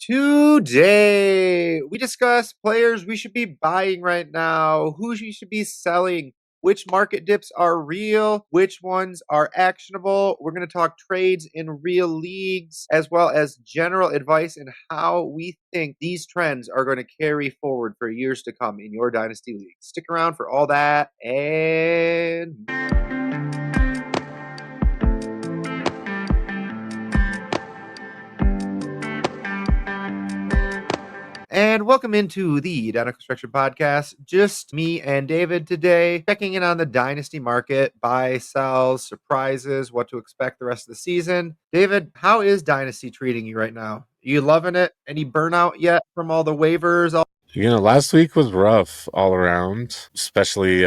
Today, we discuss players we should be buying right now, who you should be selling, which market dips are real, which ones are actionable. We're going to talk trades in real leagues, as well as general advice and how we think these trends are going to carry forward for years to come in your Dynasty League. Stick around for all that and welcome into the Dyno Construction Podcast. Just me and David today, checking in on the Dynasty market, buy, sells, surprises, what to expect the rest of the season. David, how is Dynasty treating you right now? Are you loving it? Any burnout yet from all the waivers? Last week was rough all around, especially,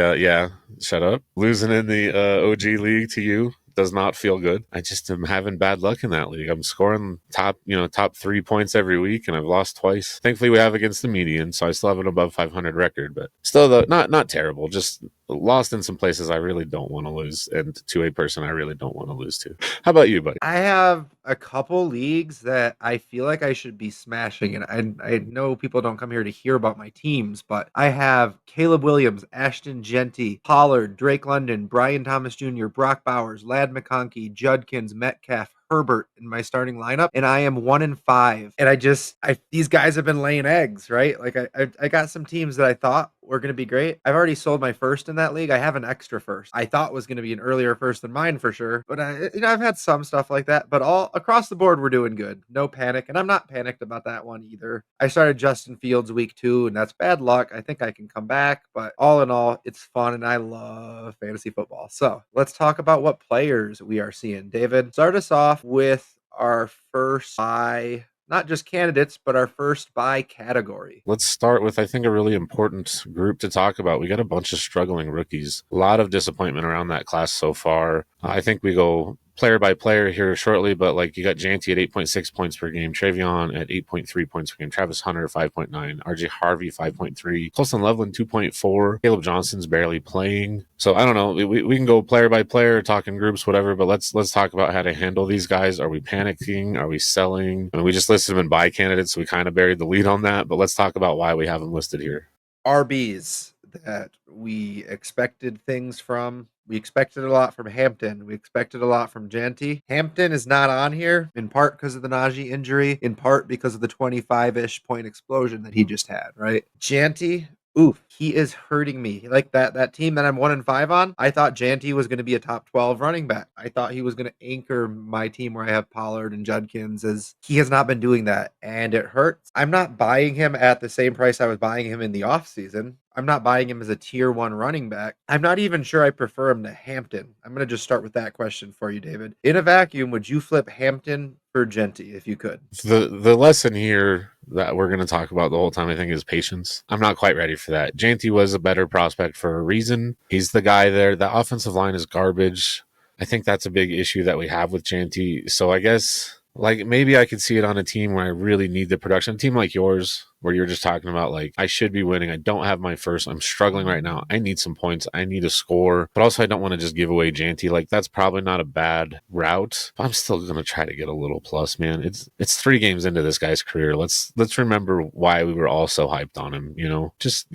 shut up. Losing in the OG league to you does not feel good. I just am having bad luck in that league. I'm scoring top 3 points every week, and I've lost twice. Thankfully, we have against the median, so I still have an above 500 record, but still, though, not terrible. Just lost in some places I really don't want to lose, and to a person I really don't want to lose to. How about you, buddy? I have a couple leagues that I feel like I should be smashing, and I know people don't come here to hear about my teams, but I have Caleb Williams, Ashton Genty, Pollard, Drake London, Brian Thomas Jr., Brock Bowers, Ladd McConkey, Judkins, Metcalf, Herbert in my starting lineup, and I am 1-5. And these guys have been laying eggs, right? Like I got some teams that I thought were going to be great. I've already sold my first in that league. I have an extra first. I thought was going to be an earlier first than mine for sure, but I've had some stuff like that. But all across the board, we're doing good. No panic, and I'm not panicked about that one either. I started Justin Fields week 2, and that's bad luck. I think I can come back, but all in all, it's fun, and I love fantasy football. So let's talk about what players we are seeing. David, start us off with our first buy, not just candidates, but our first buy category. Let's start with, I think, a really important group to talk about. We got a bunch of struggling rookies. A lot of disappointment around that class so far. I think we go player by player here shortly, but like you got Janty at 8.6 points per game, Travion at 8.3 points per game, Travis Hunter 5.9, RJ Harvey 5.3, Colston Loveland 2.4, Caleb Johnson's barely playing. So I don't know. We can go player by player, talk in groups, whatever, but let's talk about how to handle these guys. Are we panicking? Are we selling? I mean, we just listed them in buy candidates, so we kind of buried the lead on that, but let's talk about why we have them listed here. RBs that we expected things from. We expected a lot from Hampton. We expected a lot from Janty. Hampton is not on here, in part because of the Najee injury, in part because of the 25-ish point explosion that he just had, right? Janty, oof, he is hurting me. Like that team that I'm 1-5 on, I thought Janty was going to be a top 12 running back. I thought he was going to anchor my team where I have Pollard and Judkins, as he has not been doing that, and it hurts. I'm not buying him at the same price I was buying him in the offseason. I'm not buying him as a tier 1 running back. I'm not even sure I prefer him to Hampton. I'm going to just start with that question for you, David. In a vacuum, would you flip Hampton for Genty if you could? The lesson here that we're going to talk about the whole time, I think, is patience. I'm not quite ready for that. Janty was a better prospect for a reason. He's the guy there. The offensive line is garbage. I think that's a big issue that we have with Janty. So I guess like maybe I could see it on a team where I really need the production. A team like yours, where you're just talking about like, I should be winning. I don't have my first. I'm struggling right now. I need some points. I need a score. But also I don't want to just give away Janty. Like that's probably not a bad route. But I'm still going to try to get a little plus, man. It's 3 games into this guy's career. Let's remember why we were all so hyped on him, you know? Just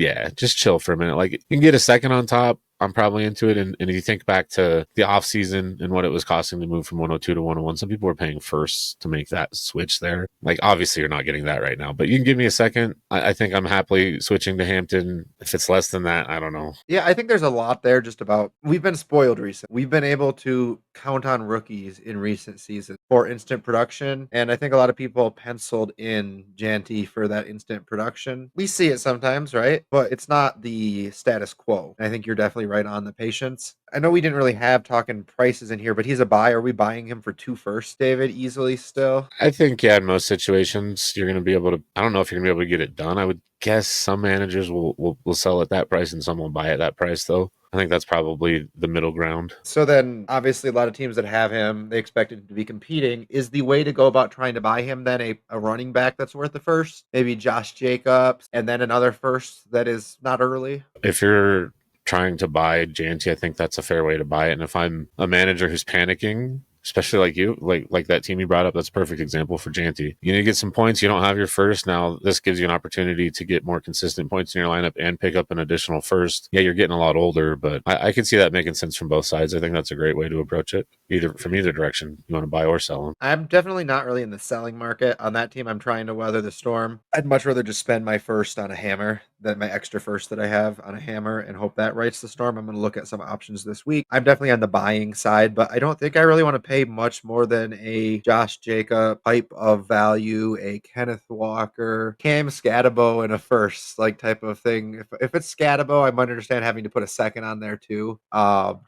chill for a minute. Like you can get a second on top. I'm probably into it. And if you think back to the offseason and what it was costing to move from 102 to 101, some people were paying first to make that switch there. Like, obviously, you're not getting that right now, but you can give me a second. I think I'm happily switching to Hampton. If it's less than that, I don't know. Yeah, I think there's a lot there just about we've been spoiled recently. We've been able to count on rookies in recent seasons for instant production. And I think a lot of people penciled in Janty for that instant production. We see it sometimes, right? But it's not the status quo. And I think you're definitely right on the patience. I know we didn't really have talking prices in here, but he's a buy. Are we buying him for 2 firsts, David, easily still? I think, yeah, in most situations, you're going to be able to, I don't know if you're going to be able to get it done. I would guess some managers will sell at that price and some will buy at that price, though. I think that's probably the middle ground. So then, obviously, a lot of teams that have him, they expect him to be competing. Is the way to go about trying to buy him then a running back that's worth the first? Maybe Josh Jacobs, and then another first that is not early? If you're trying to buy Janty, I think that's a fair way to buy it. And if I'm a manager who's panicking, especially like you, like that team you brought up. That's a perfect example for Janty. You need to get some points. You don't have your first. Now this gives you an opportunity to get more consistent points in your lineup and pick up an additional first. Yeah, you're getting a lot older, but I could see that making sense from both sides. I think that's a great way to approach it, either from either direction. You want to buy or sell them. I'm definitely not really in the selling market on that team. I'm trying to weather the storm. I'd much rather just spend my first on a hammer than my extra first that I have on a hammer and hope that rights the storm. I'm going to look at some options this week. I'm definitely on the buying side, but I don't think I really want to pay much more than a Josh Jacob type of value, a Kenneth Walker, Cam Scatabo, and a first like type of thing. If it's Scatabo, I might understand having to put a second on there too,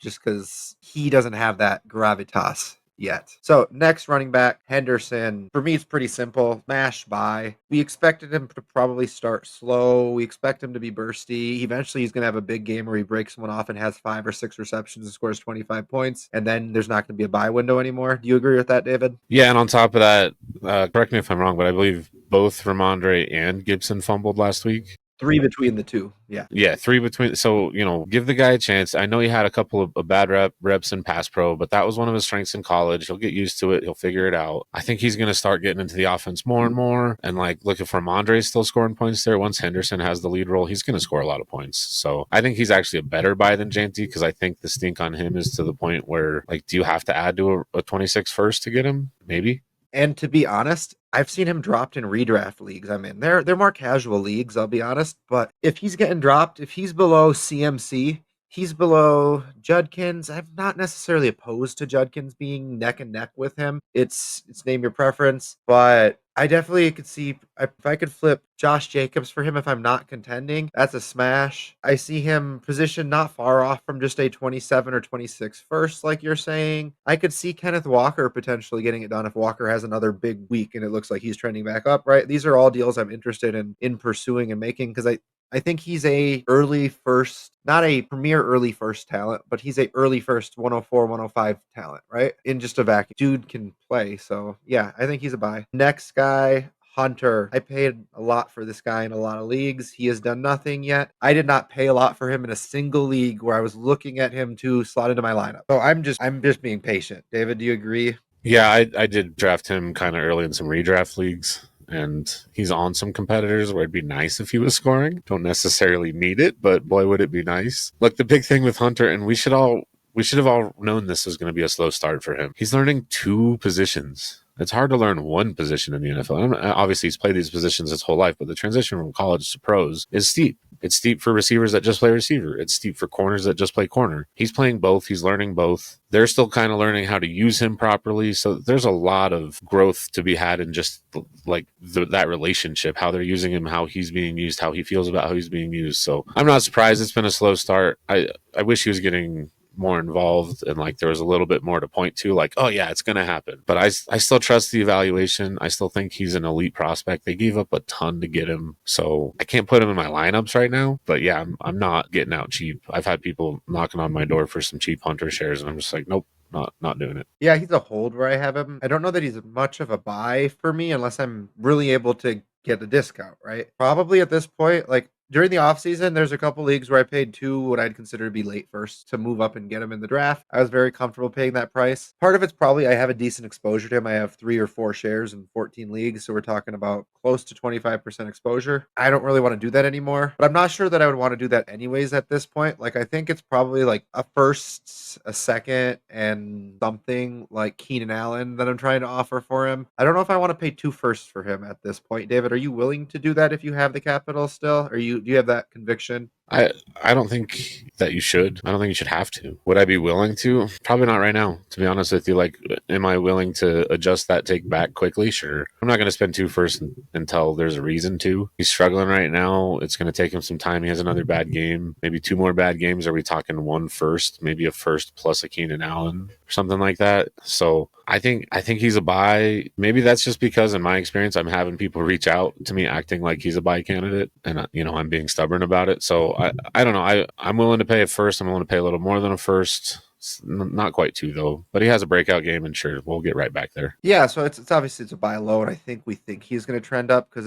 just because he doesn't have that gravitas yet. So next running back, Henderson. For me, it's pretty simple. Smash buy. We expected him to probably start slow. We expect him to be bursty. Eventually, he's going to have a big game where he breaks one off and has 5 or 6 receptions and scores 25 points. And then there's not going to be a buy window anymore. Do you agree with that, David? Yeah, and on top of that, correct me if I'm wrong, but I believe both Ramondre and Gibson fumbled last week. 3 between the two. Yeah. Yeah, 3 between. So, give the guy a chance. I know he had a couple of bad reps in pass pro, but that was one of his strengths in college. He'll get used to it. He'll figure it out. I think he's going to start getting into the offense more and more. And like, look, if Ramondre's still scoring points there, once Henderson has the lead role, he's going to score a lot of points. So I think he's actually a better buy than Janty because I think the stink on him is to the point where, like, do you have to add to a 26 first to get him? Maybe. And to be honest, I've seen him dropped in redraft leagues I'm in. They're more casual leagues, I'll be honest. But if he's getting dropped, if he's below CMC, he's below Judkins. I'm not necessarily opposed to Judkins being neck and neck with him. It's name your preference, but I definitely could see if I could flip Josh Jacobs for him if I'm not contending. That's a smash. I see him positioned not far off from just a 27 or 26 first, like you're saying. I could see Kenneth Walker potentially getting it done if Walker has another big week and it looks like he's trending back up, right? These are all deals I'm interested in pursuing and making because I think he's a early first, not a premier early first talent, but he's a early first 104, 105 talent, right? In just a vacuum. Dude can play. So yeah, I think he's a buy. Next guy, Hunter. I paid a lot for this guy in a lot of leagues. He has done nothing yet. I did not pay a lot for him in a single league where I was looking at him to slot into my lineup. So I'm just being patient. David, do you agree? Yeah, I did draft him kind of early in some redraft leagues. And he's on some competitors where it'd be nice if he was scoring. Don't necessarily need it, but boy, would it be nice. Look, the big thing with Hunter, and we should have all known this was going to be a slow start for him. He's learning 2 positions. It's hard to learn one position in the NFL. Obviously, he's played these positions his whole life, but the transition from college to pros is steep. It's steep for receivers that just play receiver. It's steep for corners that just play corner. He's playing both. He's learning both. They're still kind of learning how to use him properly. So there's a lot of growth to be had in just like that relationship, how they're using him, how he's being used, how he feels about how he's being used. So I'm not surprised it's been a slow start. I wish he was getting more involved and like there was a little bit more to point to, like, oh yeah, it's gonna happen. But I still trust the evaluation. I still think he's an elite prospect. They gave up a ton to get him, so I can't put him in my lineups right now. But yeah, I'm not getting out cheap. I've had people knocking on my door for some cheap Hunter shares, and I'm just like, nope, not doing it. Yeah, he's a hold where I have him. I don't know that he's much of a buy for me unless I'm really able to get a discount, right? Probably at this point, like during the offseason, there's a couple leagues where I paid 2 what I'd consider to be late first to move up and get him in the draft. I was very comfortable paying that price. Part of it's probably I have a decent exposure to him. I have 3 or 4 shares in 14 leagues, so we're talking about close to 25% exposure. I don't really want to do that anymore, but I'm not sure that I would want to do that anyways at this point. Like I think it's probably like a first, a second, and something like Keenan Allen that I'm trying to offer for him. I don't know if I want to pay 2 firsts for him at this point. David, are you willing to do that if you have the capital still? Do you have that conviction? I don't think that you should. I don't think you should have to. Would I be willing to? Probably not right now, to be honest with you. Like, am I willing to adjust that take back quickly? Sure. I'm not going to spend 2 first until there's a reason to. He's struggling right now. It's going to take him some time. He has another bad game, maybe 2 more bad games. Are we talking 1 first, maybe a first plus a Keenan Allen or something like that? So I think he's a buy. Maybe that's just because in my experience, I'm having people reach out to me acting like he's a buy candidate, and I'm being stubborn about it. So I don't know. I'm willing to pay a first. I'm willing to pay a little more than a first. Not quite 2 though, but he has a breakout game, and sure, we'll get right back there. Yeah, so it's obviously it's a buy low, and we think he's going to trend up because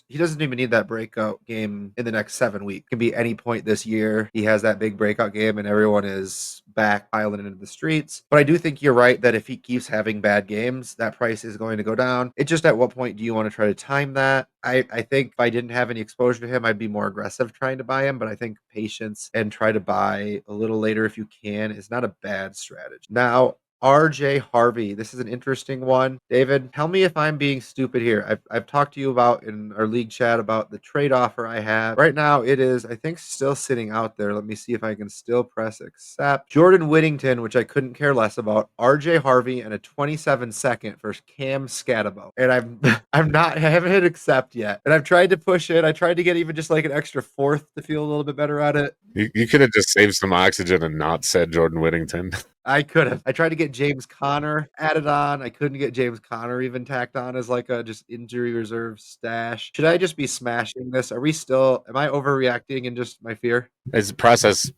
he doesn't even need that breakout game in the next 7 weeks. It can be any point this year. He has that big breakout game, and everyone is back piling into the streets. But I do think you're right that if he keeps having bad games, that price is going to go down. It's just at what point do you want to try to time that? I think if I didn't have any exposure to him, I'd be more aggressive trying to buy him. But I think patience and try to buy a little later if you can is not a bad strategy. Now, RJ Harvey. This is an interesting one. David, tell me if I'm being stupid here. I've talked to you about in our league chat about the trade offer I have. Right now, it is, I think, still sitting out there. Let me see if I can still press accept. Jordan Whittington, which I couldn't care less about, RJ Harvey, and a 27 second for Cam Scatabo. And I haven't hit accept yet. And I've tried to push it. I tried to get even just like an extra fourth to feel a little bit better at it. You could have just saved some oxygen and not said Jordan Whittington. I could have. I tried to get James Conner added on. I couldn't get James Conner even tacked on as like a just injury reserve stash. Should I just be smashing this? Am I overreacting in just my fear? It's a process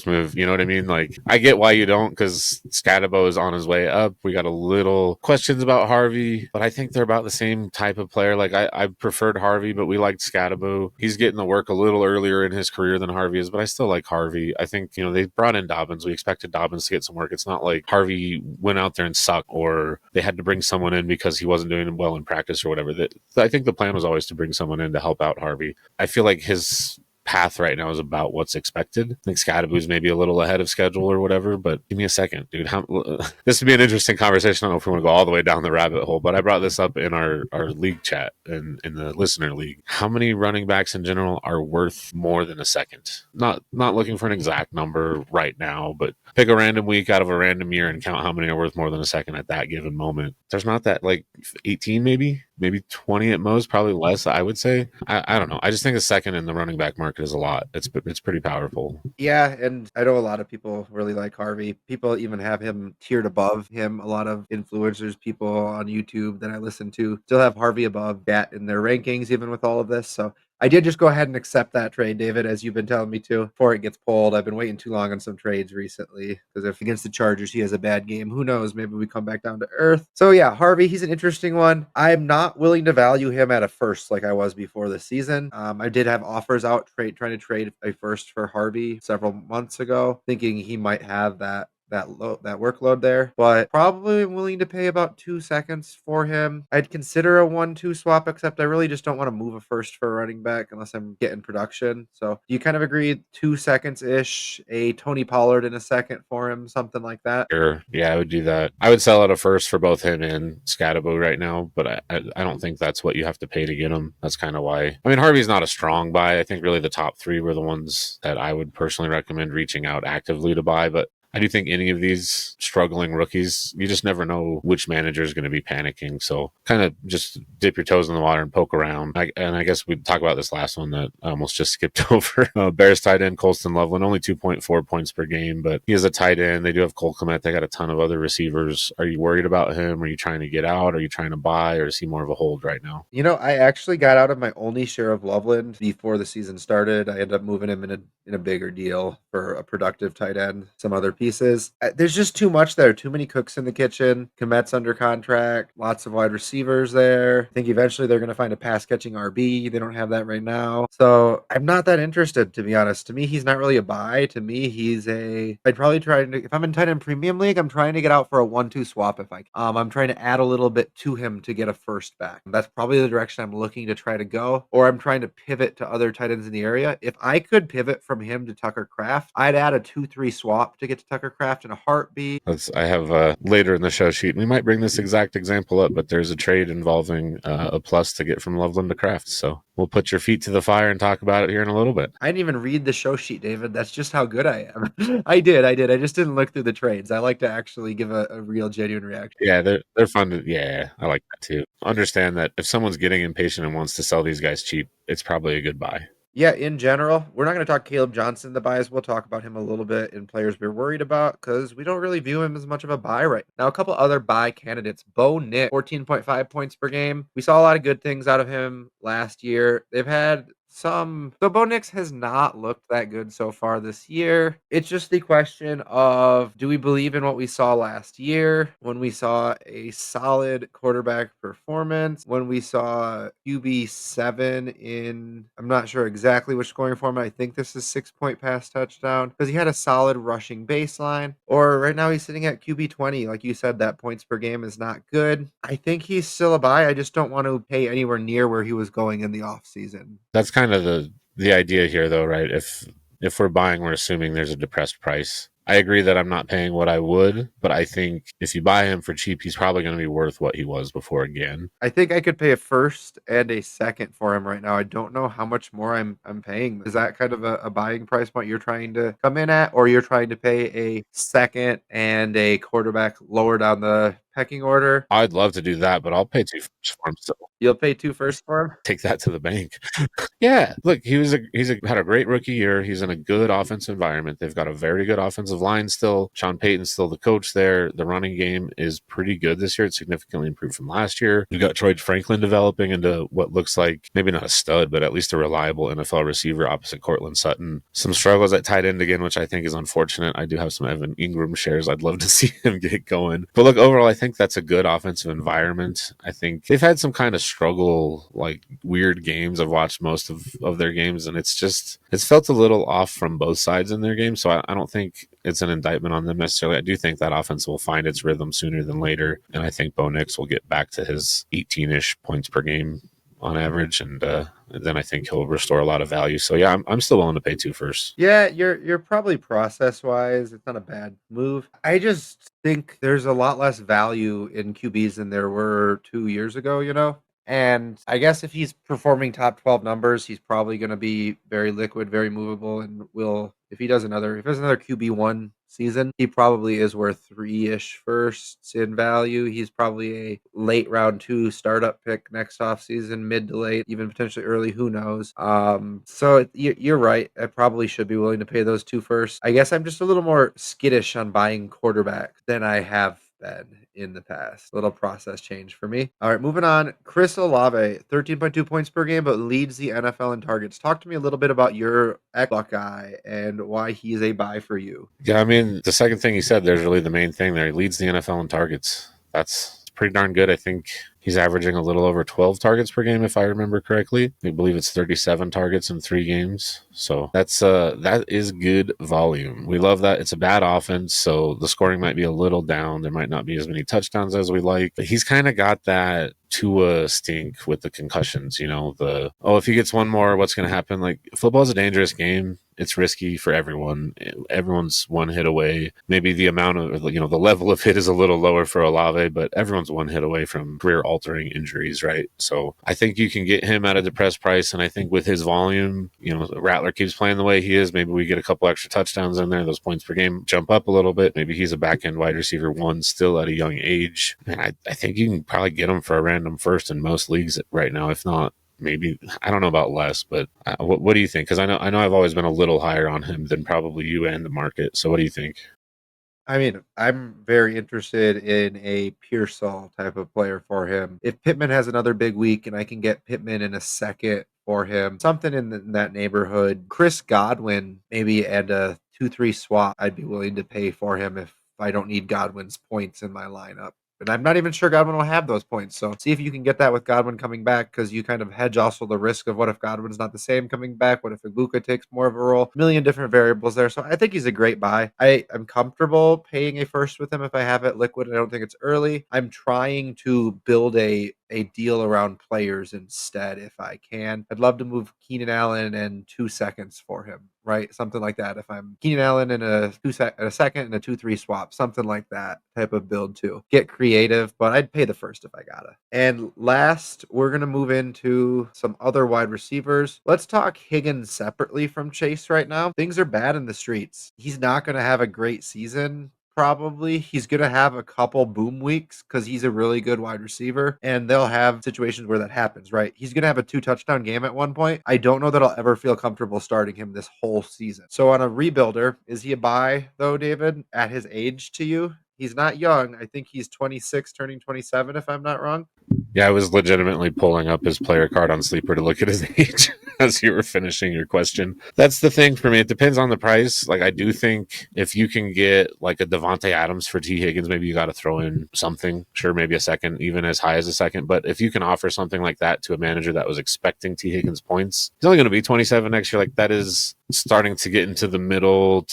move. You know what I mean? Like, I get why you don't, because Scatabo is on his way up. We got a little questions about Harvey, but I think they're about the same type of player. Like, I preferred Harvey, but we liked Scatabo. He's getting the work a little earlier in his career than Harvey is, but I still like Harvey. I think, they brought in Dobbins. We expected Dobbins to get some work. It's not like Harvey went out there and sucked, or they had to bring someone in because he wasn't doing well in practice or whatever. I think the plan was always to bring someone in to help out Harvey. I feel like his path right now is about what's expected. I think Scadaboo's maybe a little ahead of schedule or whatever, but give me a second, dude. This would be an interesting conversation. I don't know if we want to go all the way down the rabbit hole, but I brought this up in our league chat and in the listener league. How many running backs in general are worth more than a second? Not looking for an exact number right now, but pick a random week out of a random year and count how many are worth more than a second at that given moment. There's not that, like 18 maybe 20 at most, probably less, I would say. I don't know. I just think a second in the running back market is a lot. It's pretty powerful. Yeah, and I know a lot of people really like Harvey. People even have him tiered above him. A lot of influencers, people on YouTube that I listen to still have Harvey above that in their rankings, even with all of this. So I did just go ahead and accept that trade, David, as you've been telling me to, before it gets pulled. I've been waiting too long on some trades recently because if against the Chargers he has a bad game, who knows? Maybe we come back down to earth. So yeah, Harvey, he's an interesting one. I'm not willing to value him at a first like I was before the season. I did have offers out trying to trade a first for Harvey several months ago, thinking he might have that workload there, but probably willing to pay about 2 seconds for him. I'd consider a 1-2 swap, except I really just don't want to move a first for a running back unless I'm getting production. So do you kind of agree 2 seconds ish, a Tony Pollard in a second for him, something like that? Sure. Yeah, I would do that. I would sell out a first for both him and Scatabo right now, but I don't think that's what you have to pay to get him. That's kind of why. I mean, Harvey's not a strong buy. I think really the top three were the ones that I would personally recommend reaching out actively to buy, but I do think any of these struggling rookies, you just never know which manager is going to be panicking. So kind of just dip your toes in the water and poke around. And I guess we talked about this last one that I almost just skipped over. Bears tight end Colston Loveland, only 2.4 points per game, but he is a tight end. They do have Cole Kmet. They got a ton of other receivers. Are you worried about him? Are you trying to get out? Are you trying to buy? Or is he more of a hold right now? I actually got out of my only share of Loveland before the season started. I ended up moving him in a bigger deal for a productive tight end, some other pieces. There's just too much there. Too many cooks in the kitchen. Komet's under contract. Lots of wide receivers there. I think eventually they're going to find a pass catching RB. They don't have that right now. So I'm not that interested, to be honest. To me, he's not really a buy. To me, I'd probably try to, if I'm in tight end premium league, I'm trying to get out for a 1-2 swap if I can. I'm trying to add a little bit to him to get a first back. That's probably the direction I'm looking to try to go, or I'm trying to pivot to other tight ends in the area. If I could pivot from him to Tucker Kraft, I'd add a 2-3 swap to get to Tucker Kraft in a heartbeat. I have later in the show sheet, we might bring this exact example up, but there's a trade involving a plus to get from Loveland to Kraft. So we'll put your feet to the fire and talk about it here in a little bit. I didn't even read the show sheet, David. That's just how good I am. I did. I just didn't look through the trades. I like to actually give a real genuine reaction. Yeah, they're fun. Yeah, I like that too. Understand that if someone's getting impatient and wants to sell these guys cheap, it's probably a good buy. Yeah, in general, we're not going to talk Caleb Johnson, the buys. We'll talk about him a little bit in players we're worried about because we don't really view him as much of a buy right now. A couple other buy candidates. Bo Nick, 14.5 points per game. We saw a lot of good things out of him last year. They've had So Bo Nix has not looked that good so far this year. It's just the question of, do we believe in what we saw last year when we saw a solid quarterback performance, when we saw QB7 in, I'm not sure exactly which scoring format. I think this is 6 point pass touchdown because he had a solid rushing baseline. Or right now he's sitting at QB20. Like you said, that points per game is not good. I think he's still a buy. I just don't want to pay anywhere near where he was going in the offseason. That's kind of the idea here, though, right? If we're buying, we're assuming there's a depressed price. I agree that I'm not paying what I would, but I think if you buy him for cheap, he's probably going to be worth what he was before again. I think I could pay a first and a second for him right now. I don't know how much more I'm paying. Is that kind of a buying price point you're trying to come in at, or you're trying to pay a second and a quarterback lower down the pecking order? I'd love to do that, but I'll pay two first for him still. You'll pay two first for him? Take that to the bank. Yeah, look, had a great rookie year. He's in a good offensive environment. They've got a very good offensive line still. Sean Payton's still the coach there. The running game is pretty good this year. It's significantly improved from last year. We've got Troy Franklin developing into what looks like maybe not a stud, but at least a reliable NFL receiver opposite Cortland Sutton. Some struggles at tight end again, which I think is unfortunate. I do have some Evan Ingram shares. I'd love to see him get going. But look, overall, I think that's a good offensive environment. I think they've had some kind of struggle, like weird games. I've watched most of their games, and it's felt a little off from both sides in their game. So I don't think it's an indictment on them necessarily. I do think that offense will find its rhythm sooner than later, and I think Bo Nix will get back to his 18-ish points per game on average, and then I think he'll restore a lot of value. So yeah, I'm still willing to pay two first. Yeah, you're probably process wise, it's not a bad move. I just think there's a lot less value in QBs than there were 2 years ago, you know? And I guess if he's performing top 12 numbers, he's probably going to be very liquid, very movable, and will, if he has another QB1 season, he probably is worth 3-ish firsts in value. He's probably a late round 2 startup pick next offseason, mid to late, even potentially early, who knows. So you're right. I probably should be willing to pay those two first. I guess I'm just a little more skittish on buying quarterbacks than I have been in the past. Little process change for me. All right, moving on. Chris Olave, 13.2 points per game, but leads the NFL in targets. Talk to me a little bit about your Buckeye and why he's a buy for you. Yeah, I mean, the second thing he said there's really the main thing there. He leads the NFL in targets. That's pretty darn good. I think he's averaging a little over 12 targets per game, if I remember correctly. I believe it's 37 targets in 3 games. So that is good volume. We love that. It's a bad offense, so the scoring might be a little down. There might not be as many touchdowns as we like. But he's kind of got that Tua stink with the concussions. You know, if he gets one more, what's going to happen? Like, football's a dangerous game. It's risky for everyone. Everyone's one hit away. Maybe the amount of, the level of hit is a little lower for Olave, but everyone's one hit away from career-altering injuries, right? So I think you can get him at a depressed price, and I think with his volume, Rattler keeps playing the way he is. Maybe we get a couple extra touchdowns in there. Those points per game jump up a little bit. Maybe he's a back-end wide receiver 1 still at a young age. And I think you can probably get him for a random first in most leagues right now, if not maybe, I don't know about less, but what do you think? Because I know I've always been a little higher on him than probably you and the market. So what do you think? I mean, I'm very interested in a Pearsall type of player for him. If Pittman has another big week and I can get Pittman in a second for him, something in that neighborhood, Chris Godwin, maybe and a 2-3 swap, I'd be willing to pay for him if I don't need Godwin's points in my lineup. And I'm not even sure Godwin will have those points. So see if you can get that with Godwin coming back, because you kind of hedge also the risk of what if Godwin's not the same coming back? What if Ibuka takes more of a role? A million different variables there. So I think he's a great buy. I'm comfortable paying a first with him if I have it liquid. I don't think it's early. I'm trying to build a deal around players instead if I can. I'd love to move Keenan Allen in 2 seconds for him, right? Something like that. If I'm Keenan Allen in a second and a 2-3 swap, something like that type of build too. Get creative, but I'd pay the first if I gotta. And last, we're gonna move into some other wide receivers. Let's talk Higgins separately from Chase right now. Things are bad in the streets. He's not gonna have a great season. Probably he's going to have a couple boom weeks because he's a really good wide receiver, and they'll have situations where that happens, right? He's going to have a 2 touchdown game at one point. I don't know that I'll ever feel comfortable starting him this whole season. So on a rebuilder, is he a buy though, David, at his age to you? He's not young. I think he's 26, turning 27, if I'm not wrong. Yeah, I was legitimately pulling up his player card on Sleeper to look at his age. as you were finishing your question. That's the thing for me. It depends on the price. Like, I do think if you can get like a Devontae Adams for T. Higgins, maybe you got to throw in something. Sure, maybe a second, even as high as a second. But if you can offer something like that to a manager that was expecting T. Higgins points, he's only going to be 27 next year. Like, that is starting to get into the middle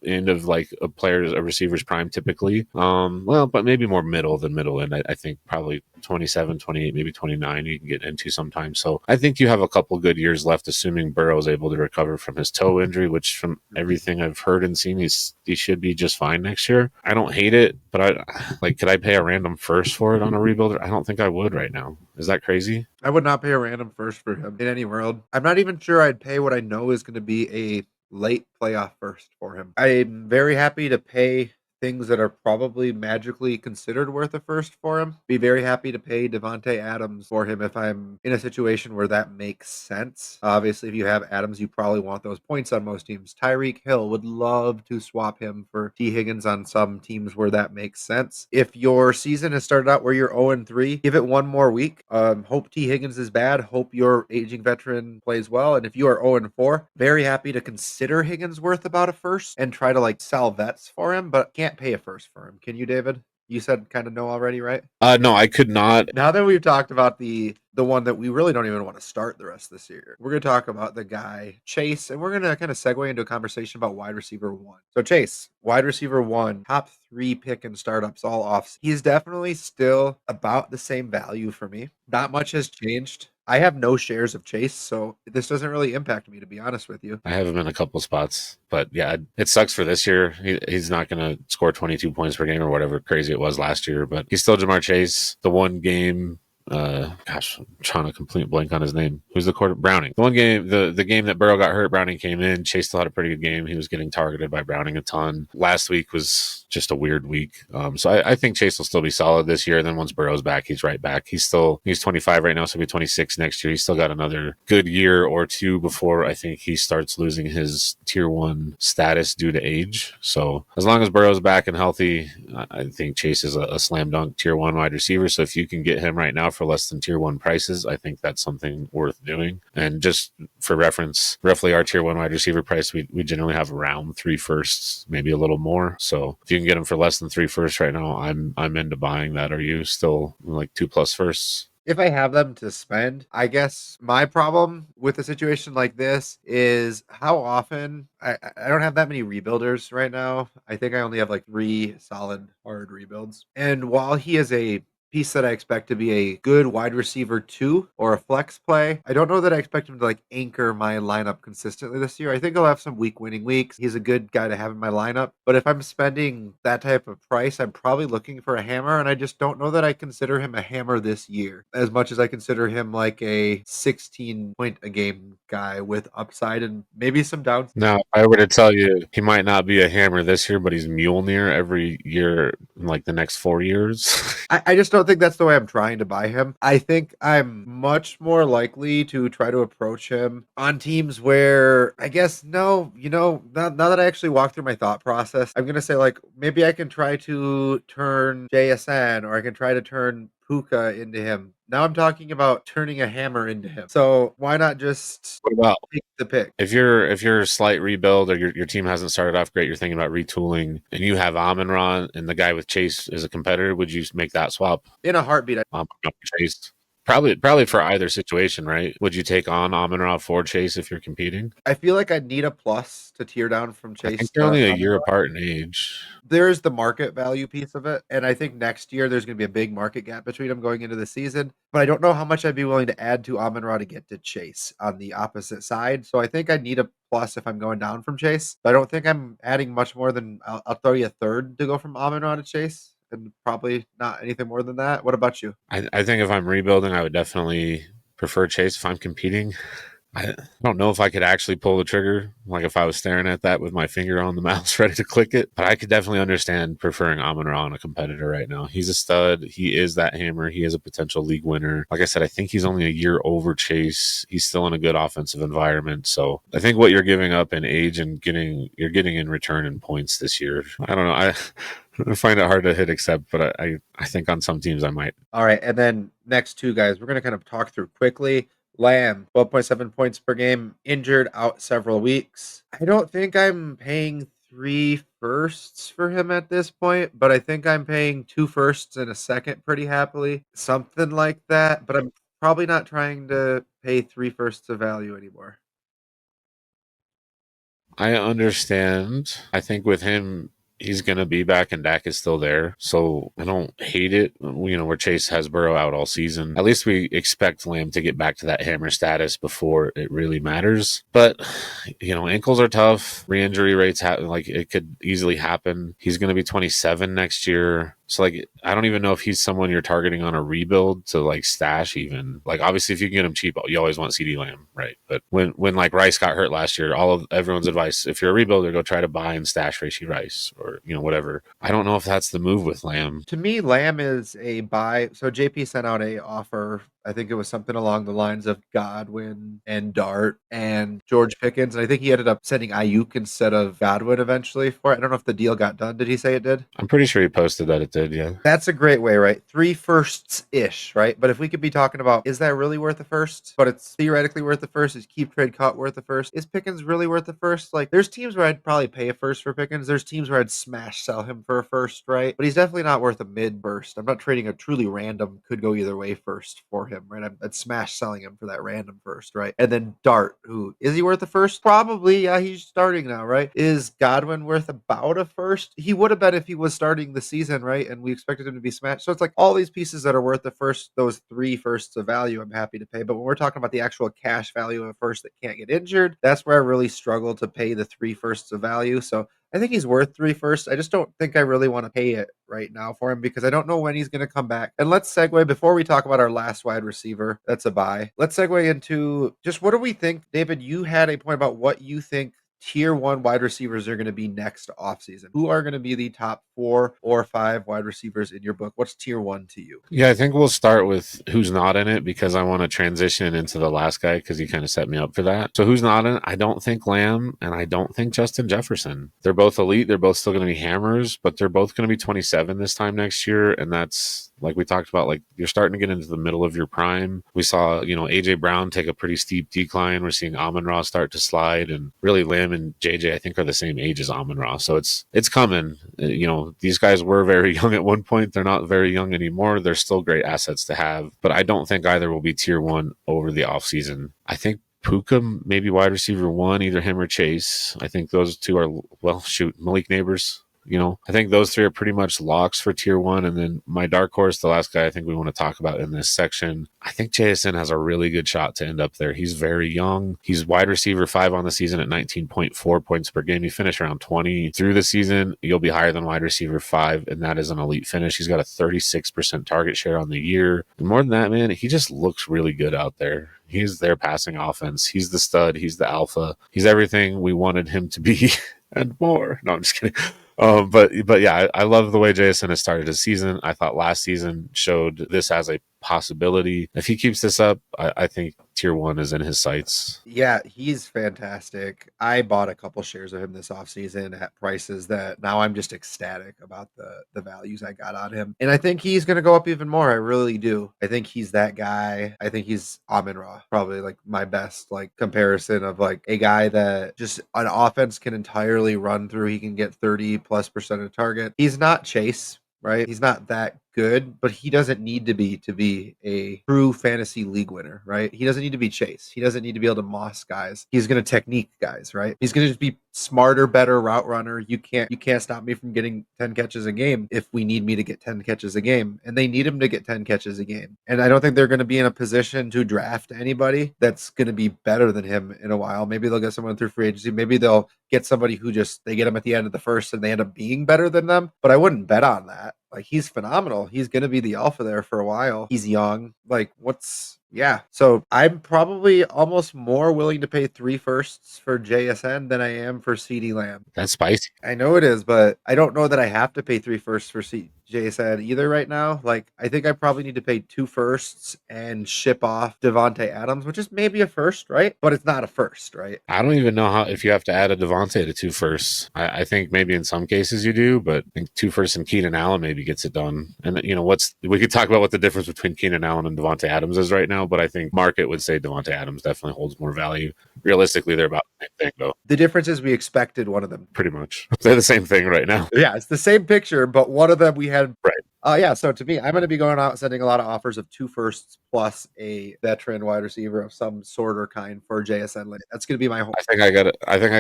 end of like a receiver's prime typically. Well, but maybe more middle than middle end. I think probably 27, 28, maybe 29 you can get into sometimes. So I think you have a couple good years left, assuming Burrow is able to recover from his toe injury, which from everything I've heard and seen, he should be just fine next year. I don't hate it, but could I pay a random first for it on a rebuilder? I don't think I would right now. Is that crazy? I would not pay a random first for him in any world. I'm not even sure I'd pay what I know is going to be a late playoff first for him. I'm very happy to pay things that are probably magically considered worth a first for him. Be very happy to pay Devontae Adams for him if I'm in a situation where that makes sense. Obviously, if you have Adams, you probably want those points on most teams. Tyreek Hill would love to swap him for T. Higgins on some teams where that makes sense. If your season has started out where you're 0-3, give it one more week. Hope T. Higgins is bad. Hope your aging veteran plays well. And if you are 0-4, very happy to consider Higgins worth about a first and try to like sell vets for him, but can't pay a first for him. Can you, David? You said kind of no already, right? No, I could not. Now that we've talked about the one that we really don't even want to start the rest of this year, we're going to talk about the guy Chase, and we're going to kind of segue into a conversation about wide receiver 1. So Chase, wide receiver 1, top 3 pick in startups all off. He's definitely still about the same value for me. Not much has changed. I have no shares of Chase, so this doesn't really impact me, to be honest with you. I have him in a couple spots, but yeah, it sucks for this year. He's not going to score 22 points per game or whatever crazy it was last year, but he's still Jamar Chase. The one game, I'm trying to complete blank on his name. Who's the quarterback? Browning. The one game, the game that Burrow got hurt, Browning came in. Chase still had a pretty good game. He was getting targeted by Browning a ton. Last week was just a weird week. So I think Chase will still be solid this year. And then once Burrow's back, he's right back. He's 25 right now, so he'll be 26 next year. He's still got another good year or two before I think he starts losing his tier 1 status due to age. So as long as Burrow's back and healthy, I think Chase is a slam dunk tier 1 wide receiver. So if you can get him right now for less than tier 1 prices, I think that's something worth doing. And just for reference, roughly our tier 1 wide receiver price, we generally have around 3 firsts, maybe a little more. So if you can get them for less than 3 firsts right now, I'm into buying that. Are you still like 2+ firsts? If I have them to spend, I guess my problem with a situation like this is how often I don't have that many rebuilders right now. I think I only have like 3 solid hard rebuilds. And while he is a piece that I expect to be a good wide receiver 2 or a flex play, I don't know that I expect him to like anchor my lineup consistently this year. I think he'll have some weak winning weeks. He's a good guy to have in my lineup. But if I'm spending that type of price, I'm probably looking for a hammer. And I just don't know that I consider him a hammer this year as much as I consider him like a 16 point a game guy with upside and maybe some downside. Now, I were to tell you he might not be a hammer this year, but he's Mjolnir every year in like the next 4 years. I just don't think that's the way I'm trying to buy him. I think I'm much more likely to try to approach him on teams where I guess, no, now that I actually walk through my thought process, I'm going to say like, maybe I can try to turn JSN or I can try to turn Puka into him. Now I'm talking about turning a hammer into him. So why not just What about take the pick? if you're a slight rebuild or your team hasn't started off great, you're thinking about retooling, and you have Amon-Ra and the guy with Chase as a competitor, would you make that swap? In a heartbeat. Chase? Probably for either situation, right? Would you take on Amon-Ra for Chase if you're competing? I feel like I'd need a plus to tear down from Chase. I think they're only a year apart in age. There's the market value piece of it. And I think next year there's going to be a big market gap between them going into the season. But I don't know how much I'd be willing to add to Amon-Ra to get to Chase on the opposite side. So I think I need a plus if I'm going down from Chase. But I don't think I'm adding much more than I'll throw you a third to go from Amon-Ra to Chase. And probably not anything more than that. What about you? I think if I'm rebuilding, I would definitely prefer Chase if I'm competing. I don't know if I could actually pull the trigger, like if I was staring at that with my finger on the mouse ready to click it, but I could definitely understand preferring Amon-Ra on a competitor right now. He's a stud. He is that hammer. He is a potential league winner. Like I said, I think he's only a year over Chase. He's still in a good offensive environment. So I think what you're giving up in age and you're getting in return in points this year. I don't know. I find it hard to hit accept, but I think on some teams I might. All right. And then next 2 guys, we're going to kind of talk through quickly. Lamb, 12.7 points per game, injured, out several weeks. I don't think I'm paying three firsts for him at this point, but I think I'm paying two firsts and a second pretty happily. Something like that, but I'm probably not trying to pay three firsts of value anymore. I understand. I think with him, he's going to be back and Dak is still there. So I don't hate it. Where Chase has Burrow out all season. At least we expect Lamb to get back to that hammer status before it really matters. But, ankles are tough. Re-injury rates, it could easily happen. He's going to be 27 next year. So, I don't even know if he's someone you're targeting on a rebuild to, stash even. Obviously, if you can get him cheap, you always want CD Lamb, right? But when Rice got hurt last year, everyone's advice, if you're a rebuilder, go try to buy and stash Rashee Rice or, whatever. I don't know if that's the move with Lamb. To me, Lamb is a buy. So JP sent out a offer. I think it was something along the lines of Godwin and Dart and George Pickens. And I think he ended up sending Ayuk instead of Godwin eventually for it. I don't know if the deal got done. Did he say it did? I'm pretty sure he posted that it did, yeah. That's a great way, right? Three firsts-ish, right? But if we could be talking about, is that really worth the first? But it's theoretically worth the first. Is keep trade cut worth the first? Is Pickens really worth the first? There's teams where I'd probably pay a first for Pickens. There's teams where I'd smash sell him for a first, right? But he's definitely not worth a mid burst. I'm not trading a truly random, could go either way first for him, right? I'd smash selling him for that random first, right? And then Dart, who is he worth a first? Probably, yeah, he's starting now, right? Is Godwin worth about a first? He would have been if he was starting the season, right? And we expected him to be smashed. So it's all these pieces that are worth the first, those three firsts of value, I'm happy to pay. But when we're talking about the actual cash value of a first that can't get injured, that's where I really struggle to pay the three firsts of value. So I think he's worth three firsts. I just don't think I really want to pay it right now for him because I don't know when he's going to come back. And let's segue before we talk about our last wide receiver. That's a buy. Let's segue into just what do we think, David? You had a point about what you think tier one wide receivers are going to be next offseason. Who are going to be the top 4 or 5 wide receivers in your book? What's tier one to you? Yeah, I think we'll start with who's not in it because I want to transition into the last guy because he kind of set me up for that. So who's not in it? I don't think Lamb and I don't think Justin Jefferson. They're both elite. They're both still going to be hammers, but they're both going to be 27 this time next year. And that's, like we talked about, you're starting to get into the middle of your prime. We saw, AJ Brown take a pretty steep decline. We're seeing Amon-Ra start to slide, and really Lamb and JJ, I think, are the same age as Amon-Ra. So it's coming. These guys were very young at one point. They're not very young anymore. They're still great assets to have, but I don't think either will be tier one over the offseason. I think Puka, maybe wide receiver 1, either him or Chase. I think those two are, Malik Neighbors. I think those 3 are pretty much locks for tier 1. And then my dark horse, the last guy I think we want to talk about in this section, I think JSN has a really good shot to end up there. He's very young. He's wide receiver 5 on the season at 19.4 points per game. You finish around 20 through the season, you'll be higher than wide receiver 5, and that is an elite finish. He's got a 36% target share on the year. And more than that, man, he just looks really good out there. He's their passing offense. He's the stud. He's the alpha. He's everything we wanted him to be and more. No, I'm just kidding. But yeah, I love the way JSN has started his season. I thought last season showed this as a possibility. If he keeps this up, I think tier 1 is in his sights. Yeah, he's fantastic. I bought a couple shares of him this offseason at prices that now I'm just ecstatic about the values I got on him. And I think he's going to go up even more. I really do. I think he's that guy. I think he's Amon-Ra, probably my best comparison of a guy that just an offense can entirely run through. He can get 30+% of target. He's not Chase, right? He's not that good, but he doesn't need to be a true fantasy league winner, right? He doesn't need to be Chase. He doesn't need to be able to moss guys. He's going to technique guys, right? He's going to just be smarter, better route runner. You can't stop me from getting 10 catches a game if we need me to get 10 catches a game, and they need him to get 10 catches a game. And I don't think they're going to be in a position to draft anybody that's going to be better than him in a while. Maybe they'll get someone through free agency. Maybe they'll get somebody who they get him at the end of the first and they end up being better than them. But I wouldn't bet on that. He's phenomenal. He's going to be the alpha there for a while. He's young. Yeah. So I'm probably almost more willing to pay 3 firsts for JSN than I am for CD Lamb. That's spicy. I know it is, but I don't know that I have to pay 3 firsts for JSN either right now. I think I probably need to pay 2 firsts and ship off Devontae Adams, which is maybe a first, right? But it's not a first, right? I don't even know if you have to add a Devontae to 2 firsts. I think maybe in some cases you do, but I think 2 firsts and Keenan Allen maybe gets it done. And we could talk about what the difference between Keenan Allen and Devontae Adams is right now. now, but I think market would say Devontae Adams definitely holds more value. Realistically, they're about the same thing, though. The difference is we expected one of them. Pretty much. They're the same thing right now. Yeah, it's the same picture, but one of them we had. Right. Yeah, so to me, I'm going to be going out sending a lot of offers of 2 firsts plus a veteran wide receiver of some sort or kind for JSN. That's going to be my whole. I think I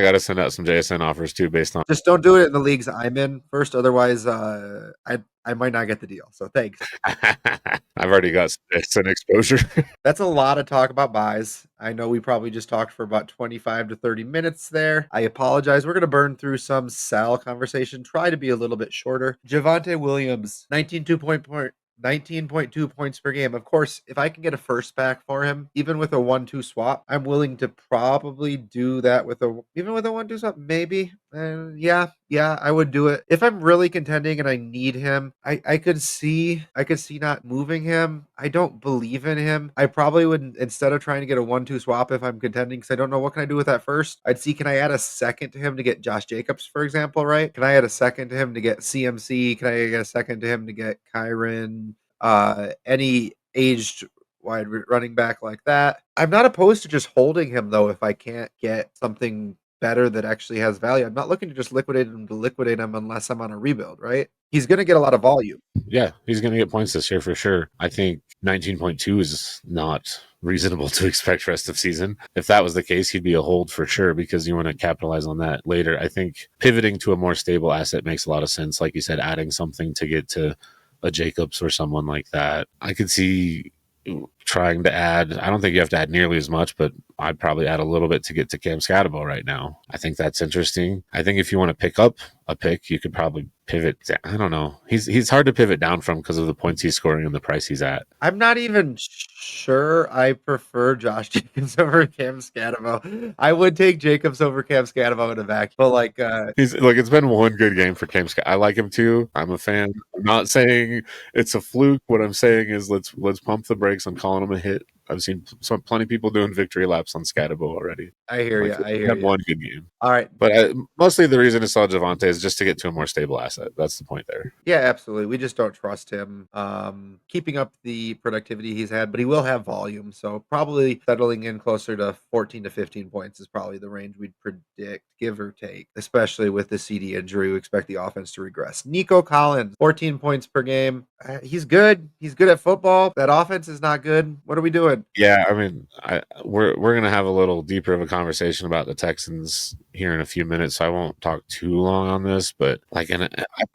gotta send out some JSN offers too, based on. Just don't do it in the leagues I'm in first, otherwise, I might not get the deal. So thanks. I've already got some exposure. That's a lot of talk about buys. I know we probably just talked for about 25 to 30 minutes there. I apologize. We're going to burn through some sell conversation. Try to be a little bit shorter. Javonte Williams, 19.2 points per game. Of course, if I can get a first back for him, even with a 1-2 swap, I'm willing to probably do that even with a 1-2 swap, maybe. Yeah, I would do it. If I'm really contending and I need him, I could see not moving him. I don't believe in him. I probably would, instead of trying to get a 1-2 swap if I'm contending, because I don't know what can I do with that first. I'd see, can I add a second to him to get Josh Jacobs, for example, right? Can I add a second to him to get CMC? Can I get a second to him to get Kyron? Any aged wide running back like that. I'm not opposed to just holding him, though, if I can't get something better that actually has value. I'm not looking to just liquidate him unless I'm on a rebuild, right? He's going to get a lot of volume. Yeah, he's going to get points this year for sure. I think 19.2 is not reasonable to expect rest of season. If that was the case, he'd be a hold for sure, because you want to capitalize on that later. I think pivoting to a more stable asset makes a lot of sense. Like you said, adding something to get to a Jacobs or someone like that. I could see trying to add, I don't think you have to add nearly as much, but I'd probably add a little bit to get to Cam Scatterbo right now. I think that's interesting. I think if you want to pick up a pick, you could probably pivot. I don't know. He's hard to pivot down from because of the points he's scoring and the price he's at. I'm not even sure I prefer Josh Jacobs over Cam Scatterbo. I would take Jacobs over Cam Scatterbo in a vacuum, but it's been one good game for Cam Scatterbo. I like him too. I'm a fan. I'm not saying it's a fluke. What I'm saying is let's pump the brakes. I'm calling him a hit. I've seen plenty of people doing victory laps on Scatterbo already. I hear you. I hear you. One good game. All right. But mostly the reason to sell Javonte is just to get to a more stable asset. That's the point there. Yeah, absolutely. We just don't trust him keeping up the productivity he's had, but he will have volume. So probably settling in closer to 14 to 15 points is probably the range we'd predict, give or take, especially with the CD injury. We expect the offense to regress. Nico Collins, 14 points per game. He's good. He's good at football. That offense is not good. What are we doing? Yeah, I mean, we're going to have a little deeper of a conversation about the Texans here in a few minutes, so I won't talk too long on this. But I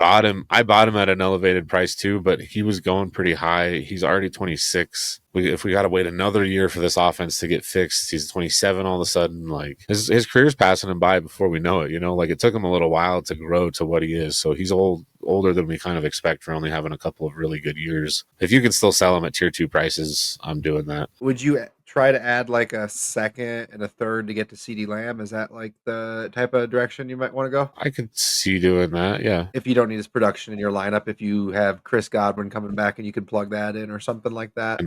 bought him at an elevated price too, but he was going pretty high. He's already 26. If we got to wait another year for this offense to get fixed, he's 27 all of a sudden. Like his career's passing him by before we know it. Like it took him a little while to grow to what he is. So he's older than we kind of expect for only having a couple of really good years. If you can still sell him at tier 2 prices, I'm doing that. Would you try to add like a second and a third to get to CeeDee Lamb? Is that like the type of direction you might want to go? I could see doing that, yeah. If you don't need his production in your lineup, if you have Chris Godwin coming back and you can plug that in or something like that.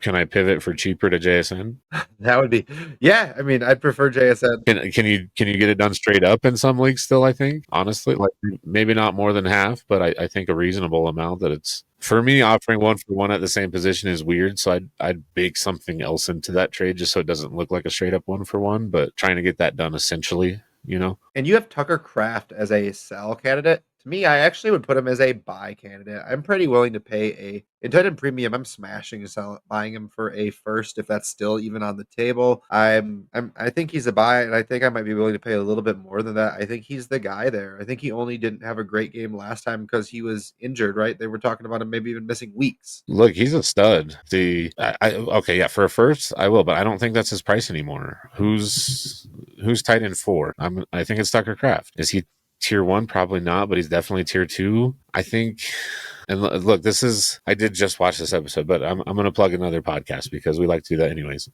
Can I pivot for cheaper to JSN? That would be, yeah. I mean, I'd prefer JSN. Can you get it done straight up in some leagues still? I think honestly, like maybe not more than half, but I think a reasonable amount. That it's for me offering 1-for-1 at the same position is weird. So I'd bake something else into that trade just so it doesn't look like a straight up 1-for-1. But trying to get that done essentially, And you have Tucker Kraft as a sell candidate. To me, I actually would put him as a buy candidate. I'm pretty willing to pay in tight end premium. I'm smashing buying him for a first if that's still even on the table. I think he's a buy, and I think I might be willing to pay a little bit more than that. I think he's the guy there. I think he only didn't have a great game last time because he was injured, right? They were talking about him maybe even missing weeks. Look, he's a stud. Okay, yeah, for a first, I will, but I don't think that's his price anymore. Who's tight end 4? I think it's Tucker Kraft. Is he tier 1? Probably not, but he's definitely tier 2. I think. And look, I did just watch this episode, but I'm going to plug another podcast because we like to do that anyways.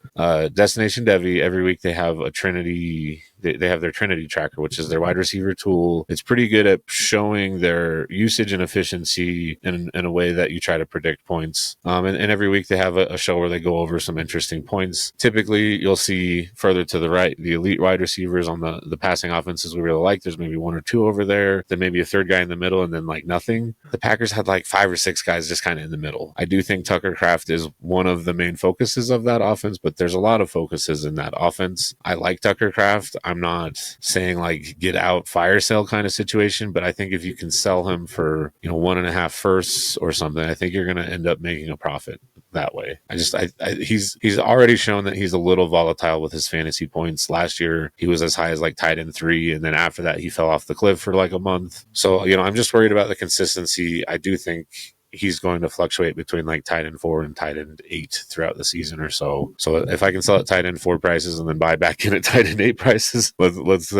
Destination Devi, every week they have a Trinity they have their Trinity tracker, which is their wide receiver tool. It's pretty good at showing their usage and efficiency in a way that you try to predict points. And every week they have a show where they go over some interesting points. Typically, you'll see further to the right the elite wide receivers on the passing offenses we really like. There's maybe one or two over there, then maybe a third guy in the middle, and then like nothing. The Packers had like 5 or 6 guys just kind of in the middle. I do think Tucker Kraft is one of the main focuses of that offense, but there's a lot of focuses in that offense. I like Tucker Kraft. I'm not saying like get out fire sale kind of situation, but I think if you can sell him for 1.5 firsts or something, I think you're going to end up making a profit that way. He's already shown that he's a little volatile with his fantasy points. Last year he was as high as like tight end 3, and then after that he fell off the cliff for like a month. So I'm just worried about the consistency. I do think he's going to fluctuate between like tight end 4 and tight end 8 throughout the season or so. So if I can sell at tight end 4 prices and then buy back in at tight end 8 prices, let's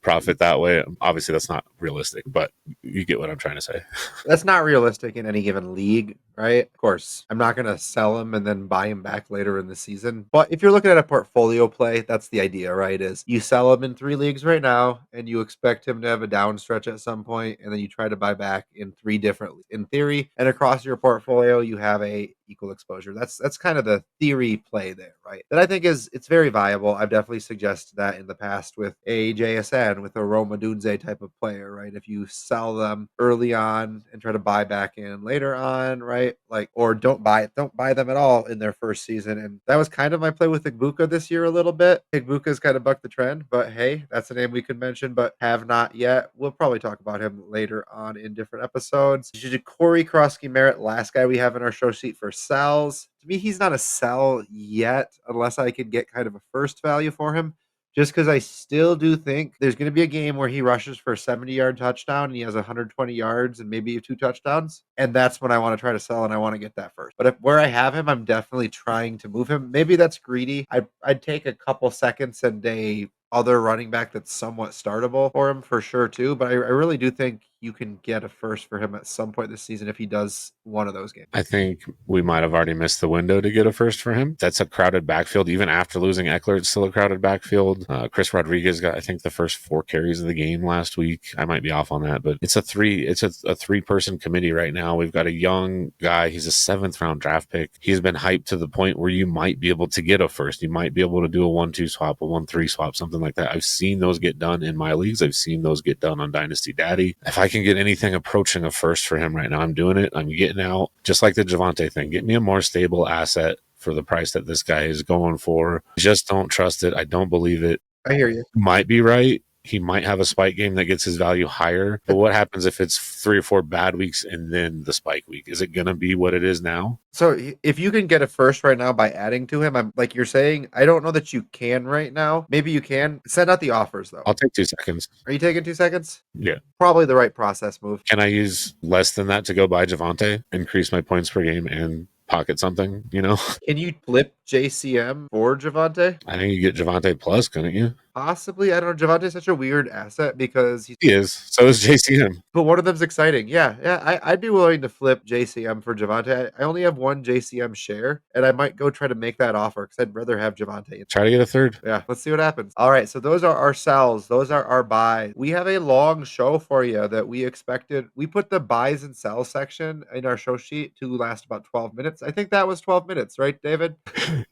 profit that way. Obviously that's not realistic, but you get what I'm trying to say. That's not realistic in any given league, right? Of course, I'm not going to sell him and then buy him back later in the season. But if you're looking at a portfolio play, that's the idea, right? Is you sell him in 3 leagues right now and you expect him to have a down stretch at some point, and then you try to buy back in 3 different, in theory, and across your portfolio, you have a equal exposure. That's kind of the theory play there, right? That I think it's very viable. I've definitely suggested that in the past with a JSN, with a Roma Dunze type of player, right? If you sell them early on and try to buy back in later on, right? Like, or don't buy them at all in their first season. And that was kind of my play with Igbuka this year a little bit. Igbuka's kind of bucked the trend, but hey, that's a name we could mention, but have not yet. We'll probably talk about him later on in different episodes. Corey Krosky-Merritt, last guy we have in our show sheet for sells. To me, he's not a sell yet, unless I could get kind of a first value for him. Just because I still do think there's going to be a game where he rushes for a 70-yard touchdown and he has 120 yards and maybe 2 touchdowns. And that's when I want to try to sell and I want to get that first. But where I have him, I'm definitely trying to move him. Maybe that's greedy. I'd take a couple seconds and a other running back that's somewhat startable for him for sure too. But I really do think you can get a first for him at some point this season if he does one of those games. I think we might have already missed the window to get a first for him. That's a crowded backfield. Even after losing Eckler, it's still a crowded backfield. Chris Rodriguez got, I think, the first 4 carries of the game last week. I might be off on that, but it's a 3-person committee right now. We've got a young guy. He's a 7th round draft pick. He's been hyped to the point where you might be able to get a first. You might be able to do a 1-2 swap, a 1-3 swap, something like that. I've seen those get done in my leagues. I've seen those get done on Dynasty Daddy. If I can get anything approaching a first for him right now, I'm doing it. I'm getting out, just like the Javonte thing. Get me a more stable asset for the price that this guy is going for. Just don't trust it. I don't believe it. I hear you. Might be right. He might have a spike game that gets his value higher. But what happens if it's 3 or 4 bad weeks and then the spike week? Is it going to be what it is now? So if you can get a first right now by adding to him, I'm like you're saying, I don't know that you can right now. Maybe you can. Send out the offers though. I'll take 2 seconds. Are you taking 2 seconds? Yeah. Probably the right process move. Can I use less than that to go buy Javonte, increase my points per game, and pocket something, Can you flip JCM for Javonte? I think you get Javonte plus, couldn't you? Possibly. I don't know. Javonte's such a weird asset because he is. So is JCM. But one of them's exciting. Yeah. I'd be willing to flip JCM for Javonte. I only have 1 JCM share, and I might go try to make that offer because I'd rather have Javonte. Try to get a third. Yeah, let's see what happens. All right, so those are our sells. Those are our buys. We have a long show for you that we expected. We put the buys and sells section in our show sheet to last about 12 minutes. I think that was 12 minutes, right, David?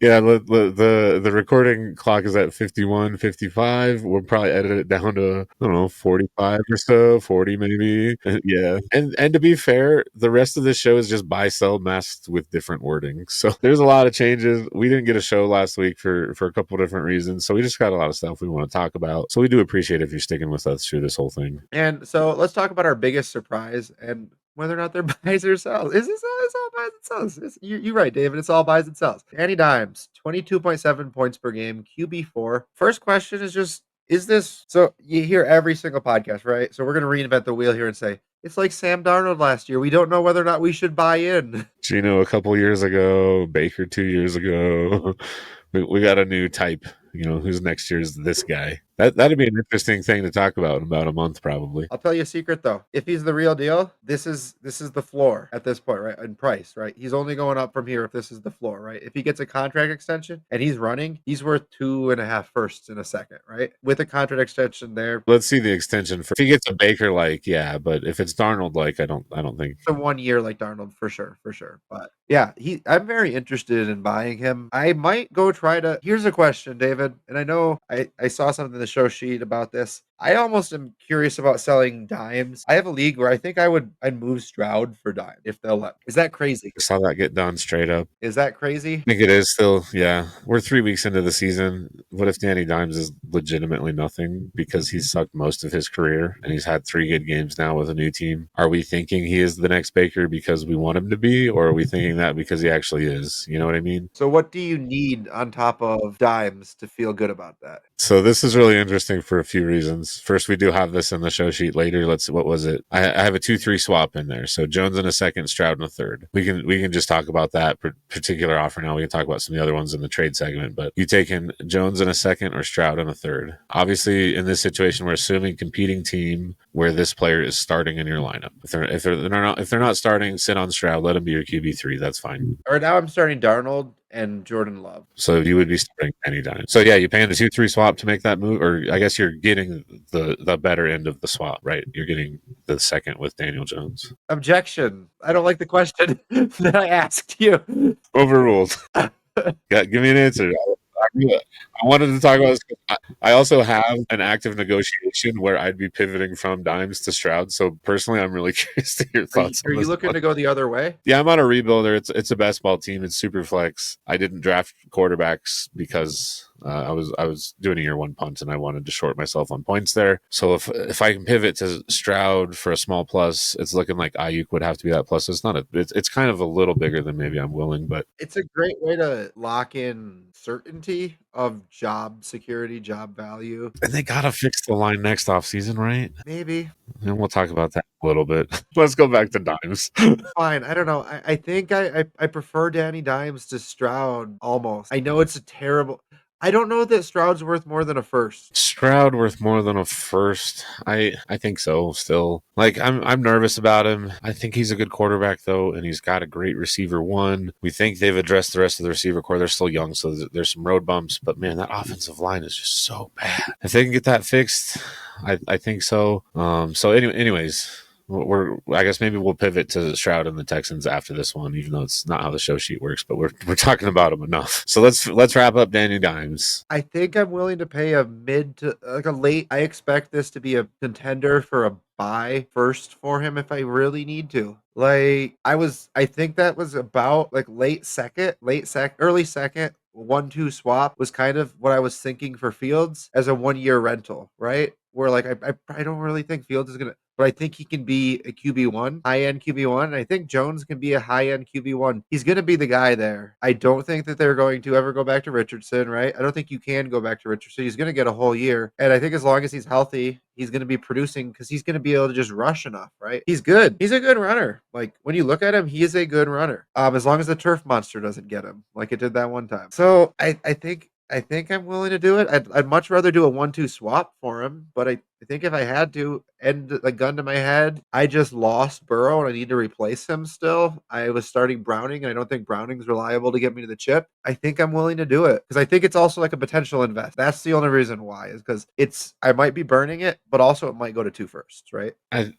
Yeah, the recording clock is at 51, 55. We'll probably edit it down to, I don't know, 45 or so, 40 maybe. Yeah. And to be fair, the rest of the show is just buy, sell masked with different wording. So there's a lot of changes. We didn't get a show last week for a couple of different reasons. So we just got a lot of stuff we want to talk about. So we do appreciate if you're sticking with us through this whole thing. And so let's talk about our biggest surprise and whether or not they're buys or sells. It's all buys and sells. You're right, David. It's all buys and sells. Danny Dimes, 22.7 points per game, QB4. First question is just, is this... So you hear every single podcast, right? So we're going to reinvent the wheel here and say, it's like Sam Darnold last year. We don't know whether or not we should buy in. Gino a couple years ago, Baker 2 years ago. We got a new type. Who's next year's this guy? That'd be an interesting thing to talk about in about a month, probably. I'll tell you a secret though. If he's the real deal, this is the floor at this point, right? In price, right? He's only going up from here if this is the floor, right? If he gets a contract extension and he's running, he's worth 2.5 firsts in a second, right? With a contract extension there, Let's see the extension for if he gets a Baker like, yeah, but if it's Darnold like, I don't think. it's a 1 year like Darnold for sure, for sure. But yeah, I'm very interested in buying him. I might go try to. Here's a question, David, and I know I saw something in the show sheet about this. I almost am curious about selling dimes. I have a league where I think I'd move Stroud for dime if they'll let me. Is that crazy? I saw that get done straight up. Is that crazy? I think it is still, yeah. We're 3 weeks into the season. What if Danny Dimes is legitimately nothing because he's sucked most of his career and he's had 3 good games now with a new team? Are we thinking he is the next Baker because we want him to be, or are we thinking that because he actually is? You know what I mean? So what do you need on top of dimes to feel good about that? So this is really interesting for a few reasons. First, we do have this in the show sheet later. What was it? I have a 2-3 swap in there. So Jones in a second, Stroud in a third. We can just talk about that particular offer now. We can talk about some of the other ones in the trade segment. But you taking Jones in a second or Stroud in a third? Obviously, in this situation, we're assuming competing team where this player is starting in your lineup. If they're not starting, sit on Stroud. Let him be your QB3. That's fine. Right now, I'm starting Darnold and Jordan Love. So you would be starting anytime. So yeah, you paying the 2-3 swap to make that move, or I guess you're getting the better end of the swap, right? You're getting the second with Daniel Jones. Objection. I don't like the question that I asked you. Overruled. Yeah, give me an answer. I wanted to talk about this. I also have an active negotiation where I'd be pivoting from dimes to Stroud. So personally, I'm really curious to hear your thoughts. Are you looking to go the other way? Yeah, I'm on a rebuilder. It's a best ball team. It's super flex. I didn't draft quarterbacks because I was doing a year one punt and I wanted to short myself on points there. So if I can pivot to Stroud for a small plus, it's looking like Ayuk would have to be that plus. It's kind of a little bigger than maybe I'm willing, but it's a great way to lock in certainty of job security, job value. And they gotta fix the line next offseason, right? Maybe. And we'll talk about that a little bit. Let's go back to dimes. Fine. I don't know. I think I prefer Danny Dimes to Stroud almost. I know it's a terrible. I don't know that Stroud's worth more than a first. Stroud worth more than a first? I think so still. Like I'm nervous about him. I think he's a good quarterback though, and he's got a great receiver one. We think they've addressed the rest of the receiver core. They're still young, so there's some road bumps, but man, that offensive line is just so bad. If they can get that fixed, I think so. Anyways, I guess maybe we'll pivot to Stroud and the Texans after this one, even though it's not how the show sheet works, but we're talking about them enough. So let's wrap up Danny Dimes. I think I'm willing to pay a mid to like a late. I expect this to be a contender for a buy first for him if I really need to. Like I think that was about like early second, 1-2 swap was kind of what I was thinking for Fields as a 1-year rental, right? Where like I don't really think Fields is gonna, but I think he can be a QB1, high end QB1. And I think Jones can be a high end QB1. He's gonna be the guy there. I don't think that they're going to ever go back to Richardson, right? I don't think you can go back to Richardson. He's gonna get a whole year, and I think as long as he's healthy, he's going to be producing because he's going to be able to just rush enough, right? He's good. He's a good runner. Like when you look at him, he is a good runner. As long as the turf monster doesn't get him like it did that one time. So I think I'm willing to do it. I'd much rather do a 1-2 swap for him, but I think if I had to end a gun to my head, I just lost Burrow and I need to replace him still. I was starting Browning and I don't think Browning's reliable to get me to the chip. I think I'm willing to do it because I think it's also like a potential invest. That's the only reason why is because I might be burning it, but also it might go to 2 firsts, right? I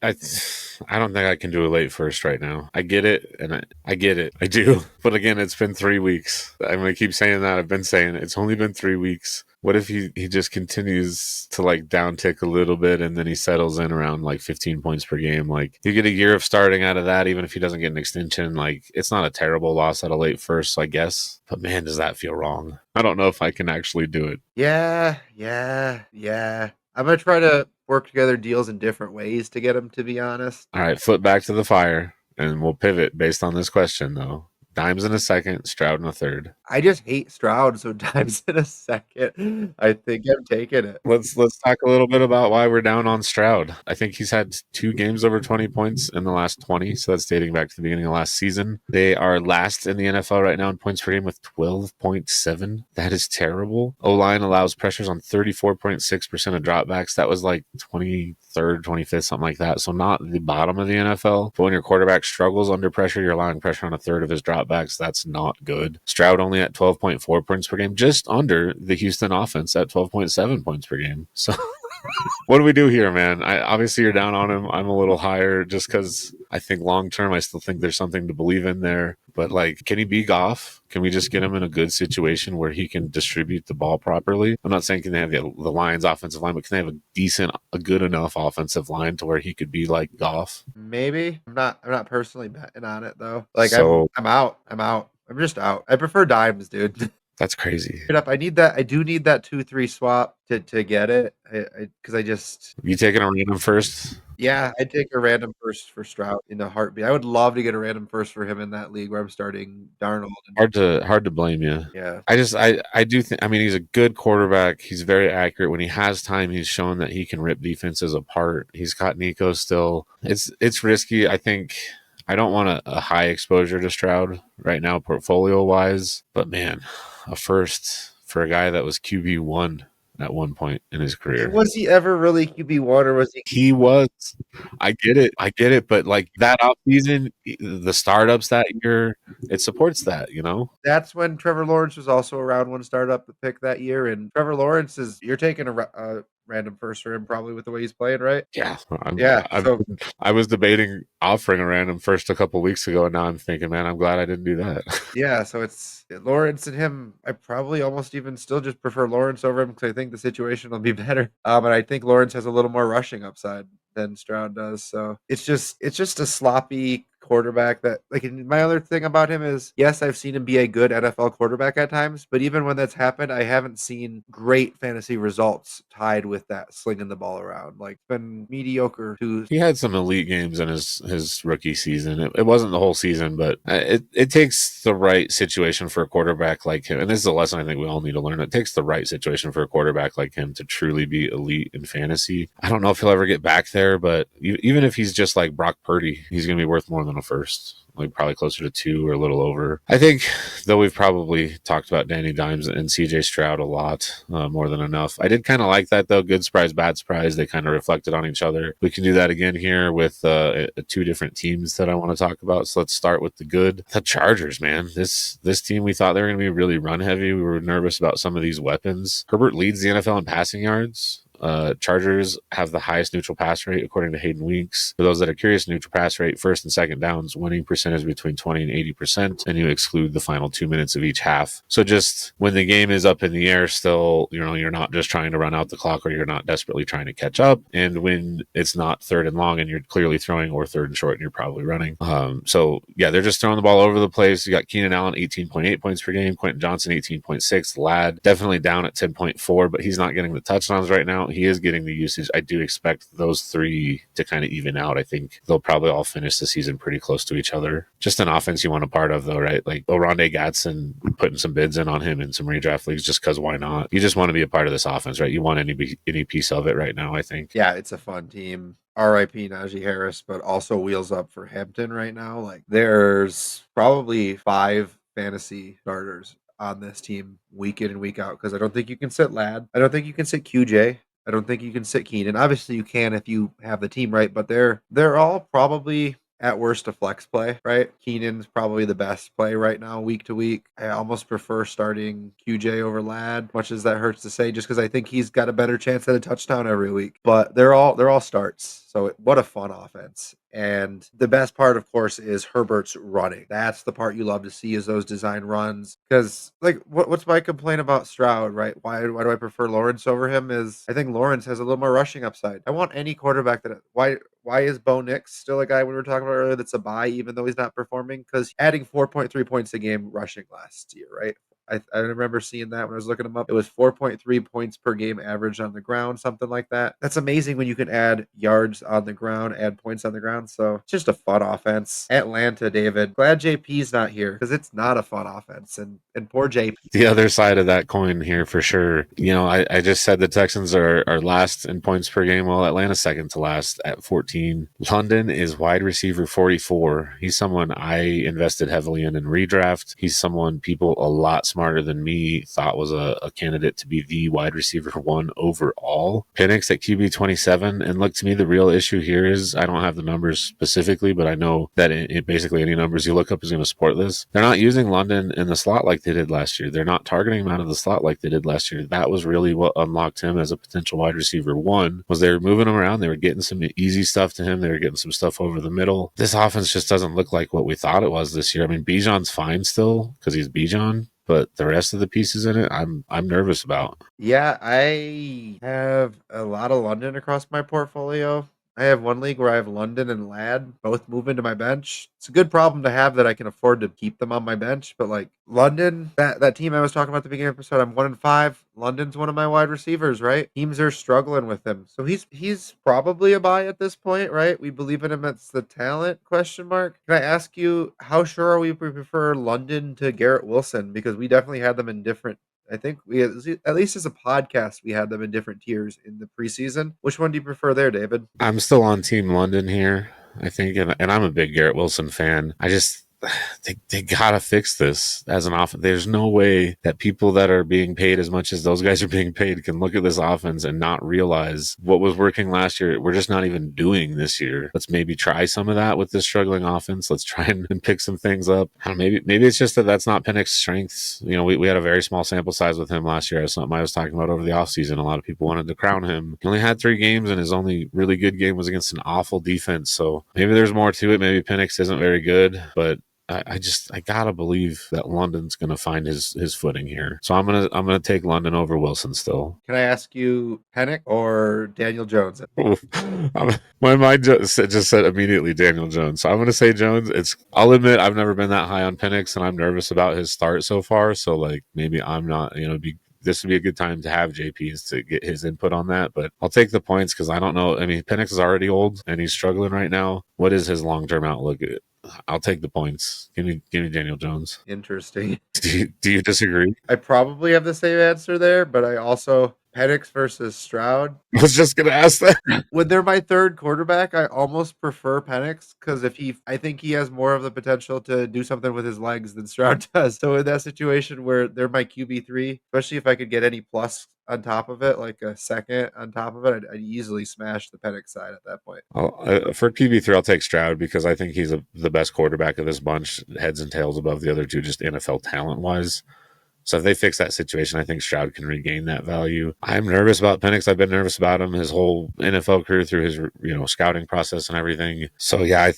don't think I can do a late first right now. I get it, and I get it. I do. But again, it's been 3 weeks. I'm going to keep saying that. I've been saying it. It's only been 3 weeks. What if he just continues to like downtick a little bit and then he settles in around like 15 points per game? Like you get a year of starting out of that, even if he doesn't get an extension, like it's not a terrible loss at a late first, I guess. But man, does that feel wrong? I don't know if I can actually do it. Yeah. I'm going to try to work together deals in different ways to get him, to be honest. All right, foot back to the fire, and we'll pivot based on this question though. Dimes in a second, Stroud in a third. I just hate Stroud, so Dimes in a second. I think I'm taking it. Let's talk a little bit about why we're down on Stroud. I think he's had 2 games over 20 points in the last 20, so that's dating back to the beginning of last season. They are last in the NFL right now in points per game with 12.7. That is terrible. O-line allows pressures on 34.6% of dropbacks. That was like 23rd, 25th, something like that. So not the bottom of the NFL. But when your quarterback struggles under pressure, you're allowing pressure on a third of his dropbacks. That's not good. Stroud only at 12.4 points per game, just under the Houston offense at 12.7 points per game. So what do we do here, man? Obviously you're down on him. I'm a little higher just because I think long term I still think there's something to believe in there. But like, can he be Goff? Can we just get him in a good situation where he can distribute the ball properly? I'm not saying can they have the Lions offensive line, but can they have a good enough offensive line to where he could be like Goff? Maybe. I'm not personally betting on it though. Like So I'm out. I'm just out. I prefer Dimes, dude. that's crazy. Straight up, I need that. I do need that 2-3 swap to get it. Because I just You taking a random first? yeah, I'd take a random first for Stroud in a heartbeat. I would love to get a random first for him in that league where I'm starting Darnold. Hard to blame you. Yeah. I do think, I mean, he's a good quarterback. He's very accurate. When he has time, he's shown that he can rip defenses apart. He's got Nico still. It's risky. I think I don't want a high exposure to Stroud right now, portfolio wise. But man, a first for a guy that was QB1 at one point in his career. Was he ever really QB1 or was he? He was. I get it. But like that offseason, the startups that year, it supports that, you know? That's when Trevor Lawrence was also a round one startup pick that year. And Trevor Lawrence you're taking a random first for him probably with the way he's playing, right? Yeah. So I was debating offering a random first a couple weeks ago, and now I'm thinking, man, I'm glad I didn't do that. yeah, so it's Lawrence and him. I probably almost even still just prefer Lawrence over him because I think the situation will be better. But I think Lawrence has a little more rushing upside than Stroud does. So it's just a sloppy quarterback that like my other thing about him is yes, I've seen him be a good NFL quarterback at times, but even when that's happened, I haven't seen great fantasy results tied with that slinging the ball around. Like it's been mediocre to He had some elite games in his rookie season. It wasn't the whole season, but it takes the right situation for a quarterback like him. And this is a lesson I think we all need to learn. It takes the right situation for a quarterback like him to truly be elite in fantasy. I don't know if he'll ever get back there, but even if he's just like Brock Purdy, he's going to be worth more than a first. Like probably closer to 2 or a little over. I think, though we've probably talked about Danny Dimes and CJ Stroud a lot, more than enough. I did kind of like that, though. Good surprise, bad surprise. They kind of reflected on each other. We can do that again here with 2 different teams that I want to talk about. So let's start with the good. The Chargers, man. This team, we thought they were going to be really run heavy. We were nervous about some of these weapons. Herbert leads the NFL in passing yards. Chargers have the highest neutral pass rate according to Hayden Weeks. For those that are curious, neutral pass rate, first and second downs, winning percentage between 20 and 80%, and you exclude the final 2 minutes of each half. So just when the game is up in the air still, you're not just trying to run out the clock or you're not desperately trying to catch up. And when it's not third and long and you're clearly throwing or third and short and you're probably running. So yeah, they're just throwing the ball over the place. You got Keenan Allen, 18.8 points per game, Quentin Johnson, 18.6, Ladd definitely down at 10.4, but he's not getting the touchdowns right now. He is getting the usage. I do expect those 3 to kind of even out. I think they'll probably all finish the season pretty close to each other. Just an offense you want a part of, though, right? Like Oronde Gadsden, putting some bids in on him in some redraft leagues just because why not? You just want to be a part of this offense, right? You want any piece of it right now, I think. yeah, it's a fun team. RIP Najee Harris, but also wheels up for Hampton right now. Like there's probably 5 fantasy starters on this team week in and week out because I don't think you can sit Ladd. I don't think you can sit QJ. I don't think you can sit Keenan. Obviously, you can if you have the team right, but they're all probably at worst a flex play, right? Keenan's probably the best play right now, week to week. I almost prefer starting QJ over Ladd, much as that hurts to say, just because I think he's got a better chance at a touchdown every week. But they're all starts. So what a fun offense. And the best part, of course, is Herbert's running. That's the part you love to see is those design runs. Because, like, what's my complaint about Stroud, right? Why do I prefer Lawrence over him is I think Lawrence has a little more rushing upside. I want any quarterback why is Bo Nix still a guy we were talking about earlier that's a buy even though he's not performing? Because adding 4.3 points a game rushing last year, right? I remember seeing that when I was looking him up. It was 4.3 points per game average on the ground, something like that. That's amazing when you can add yards on the ground, add points on the ground. So it's just a fun offense. Atlanta, David. Glad JP's not here because it's not a fun offense. And poor JP. The other side of that coin here for sure. I just said the Texans are last in points per game. Well, Atlanta's second to last at 14. London is wide receiver 44. He's someone I invested heavily in redraft. He's someone people a lot smarter than me thought was a candidate to be the wide receiver 1 overall. Penix at QB 27. And look, to me, the real issue here is I don't have the numbers specifically, but I know that basically any numbers you look up is going to support this. They're not using London in the slot like they did last year. They're not targeting him out of the slot like they did last year. That was really what unlocked him as a potential wide receiver 1, was they were moving him around. They were getting some easy stuff to him. They were getting some stuff over the middle. This offense just doesn't look like what we thought it was this year. I mean, Bijan's fine still because he's Bijan, but the rest of the pieces in it, I'm nervous about. Yeah, I have a lot of London across my portfolio. I have one league where I have London and Ladd both move into my bench. It's a good problem to have that I can afford to keep them on my bench. But like London, that team I was talking about at the beginning of the episode, I'm 1-5. London's one of my wide receivers, right? Teams are struggling with him. So he's probably a buy at this point, right? We believe in him. It's the talent question mark. Can I ask you, how sure are we prefer London to Garrett Wilson? Because we definitely had them in different. I think we, at least as a podcast, we had them in different tiers in the preseason. Which one do you prefer there, David? I'm still on Team London here, I think, and I'm a big Garrett Wilson fan. I just they gotta fix this as an offense. There's no way that people that are being paid as much as those guys are being paid can look at this offense and not realize what was working last year. We're just not even doing this year. Let's maybe try some of that with this struggling offense. Let's try and pick some things up. Maybe it's just that's not Penix's strengths. We had a very small sample size with him last year. That's something I was talking about over the offseason. A lot of people wanted to crown him. He only had 3 games, and his only really good game was against an awful defense. So maybe there's more to it. Maybe Penix isn't very good, but I gotta believe that London's gonna find his footing here. So I'm gonna take London over Wilson still. Can I ask you Penix or Daniel Jones? My mind just said immediately Daniel Jones. So I'm gonna say Jones. I'll admit I've never been that high on Penix, and I'm nervous about his start so far. So like maybe I'm not. This would be a good time to have JP's to get his input on that, but I'll take the points because I don't know. I mean, Penix is already old and he's struggling right now. What is his long-term outlook? I'll take the points. Give me Daniel Jones. Interesting. Do you disagree? I probably have the same answer there, but I also Penix versus Stroud. I was just gonna ask that. When they're my third quarterback, I almost prefer Penix because I think he has more of the potential to do something with his legs than Stroud does. So in that situation where they're my QB3, especially if I could get any plus on top of it, like a second on top of it, I'd easily smash the Penix side at that point. For QB3, I'll take Stroud because I think he's the best quarterback of this bunch, heads and tails above the other two, just NFL talent-wise. So if they fix that situation, I think Stroud can regain that value. I'm nervous about Penix. I've been nervous about him his whole NFL career through his scouting process and everything. So yeah,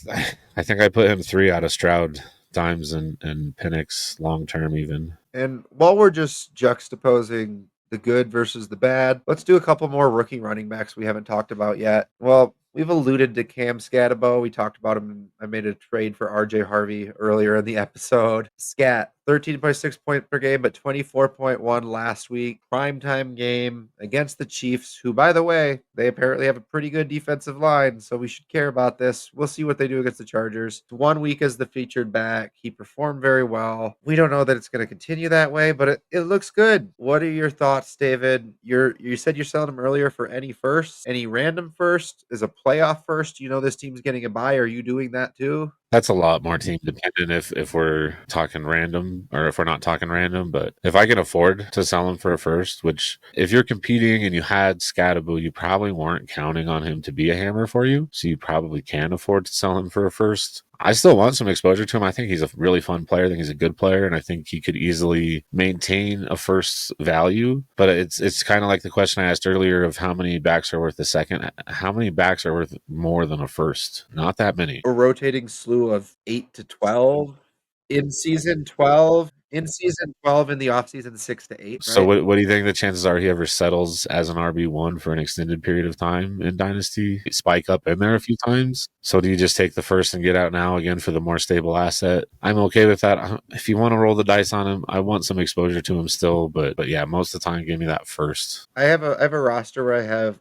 I think I put him 3 out of Stroud times and Penix long term even. And while we're just juxtaposing the good versus the bad, let's do a couple more rookie running backs we haven't talked about yet. Well, we've alluded to Cam Scatabo. We talked about him. I made a trade for RJ Harvey earlier in the episode. Scat, 13.6 points per game, but 24.1 last week. Primetime game against the Chiefs, who, by the way, they apparently have a pretty good defensive line, so we should care about this. We'll see what they do against the Chargers. 1 week as the featured back. He performed very well. We don't know that it's going to continue that way, but it looks good. What are your thoughts, David? You said you're selling him earlier for any first, any random first? Is a playoff first? You know this team's getting a bye. Are you doing that too? That's a lot more team dependent if we're talking random or if we're not talking random. But if I can afford to sell him for a first, which if you're competing and you had Scatabo, you probably weren't counting on him to be a hammer for you. So you probably can afford to sell him for a first. I still want some exposure to him. I think he's a really fun player. I think he's a good player, and I think he could easily maintain a first value. But it's kind of like the question I asked earlier of how many backs are worth a second. How many backs are worth more than a first? Not that many. A rotating slew of 8 to 12 in season 12. In season 12, in the offseason, 6 to 8, So right? what do you think the chances are he ever settles as an RB1 for an extended period of time in Dynasty? Spike up in there a few times. So do you just take the first and get out now again for the more stable asset? I'm okay with that. If you want to roll the dice on him, I want some exposure to him still, but yeah, most of the time give me that first. I have a roster where I have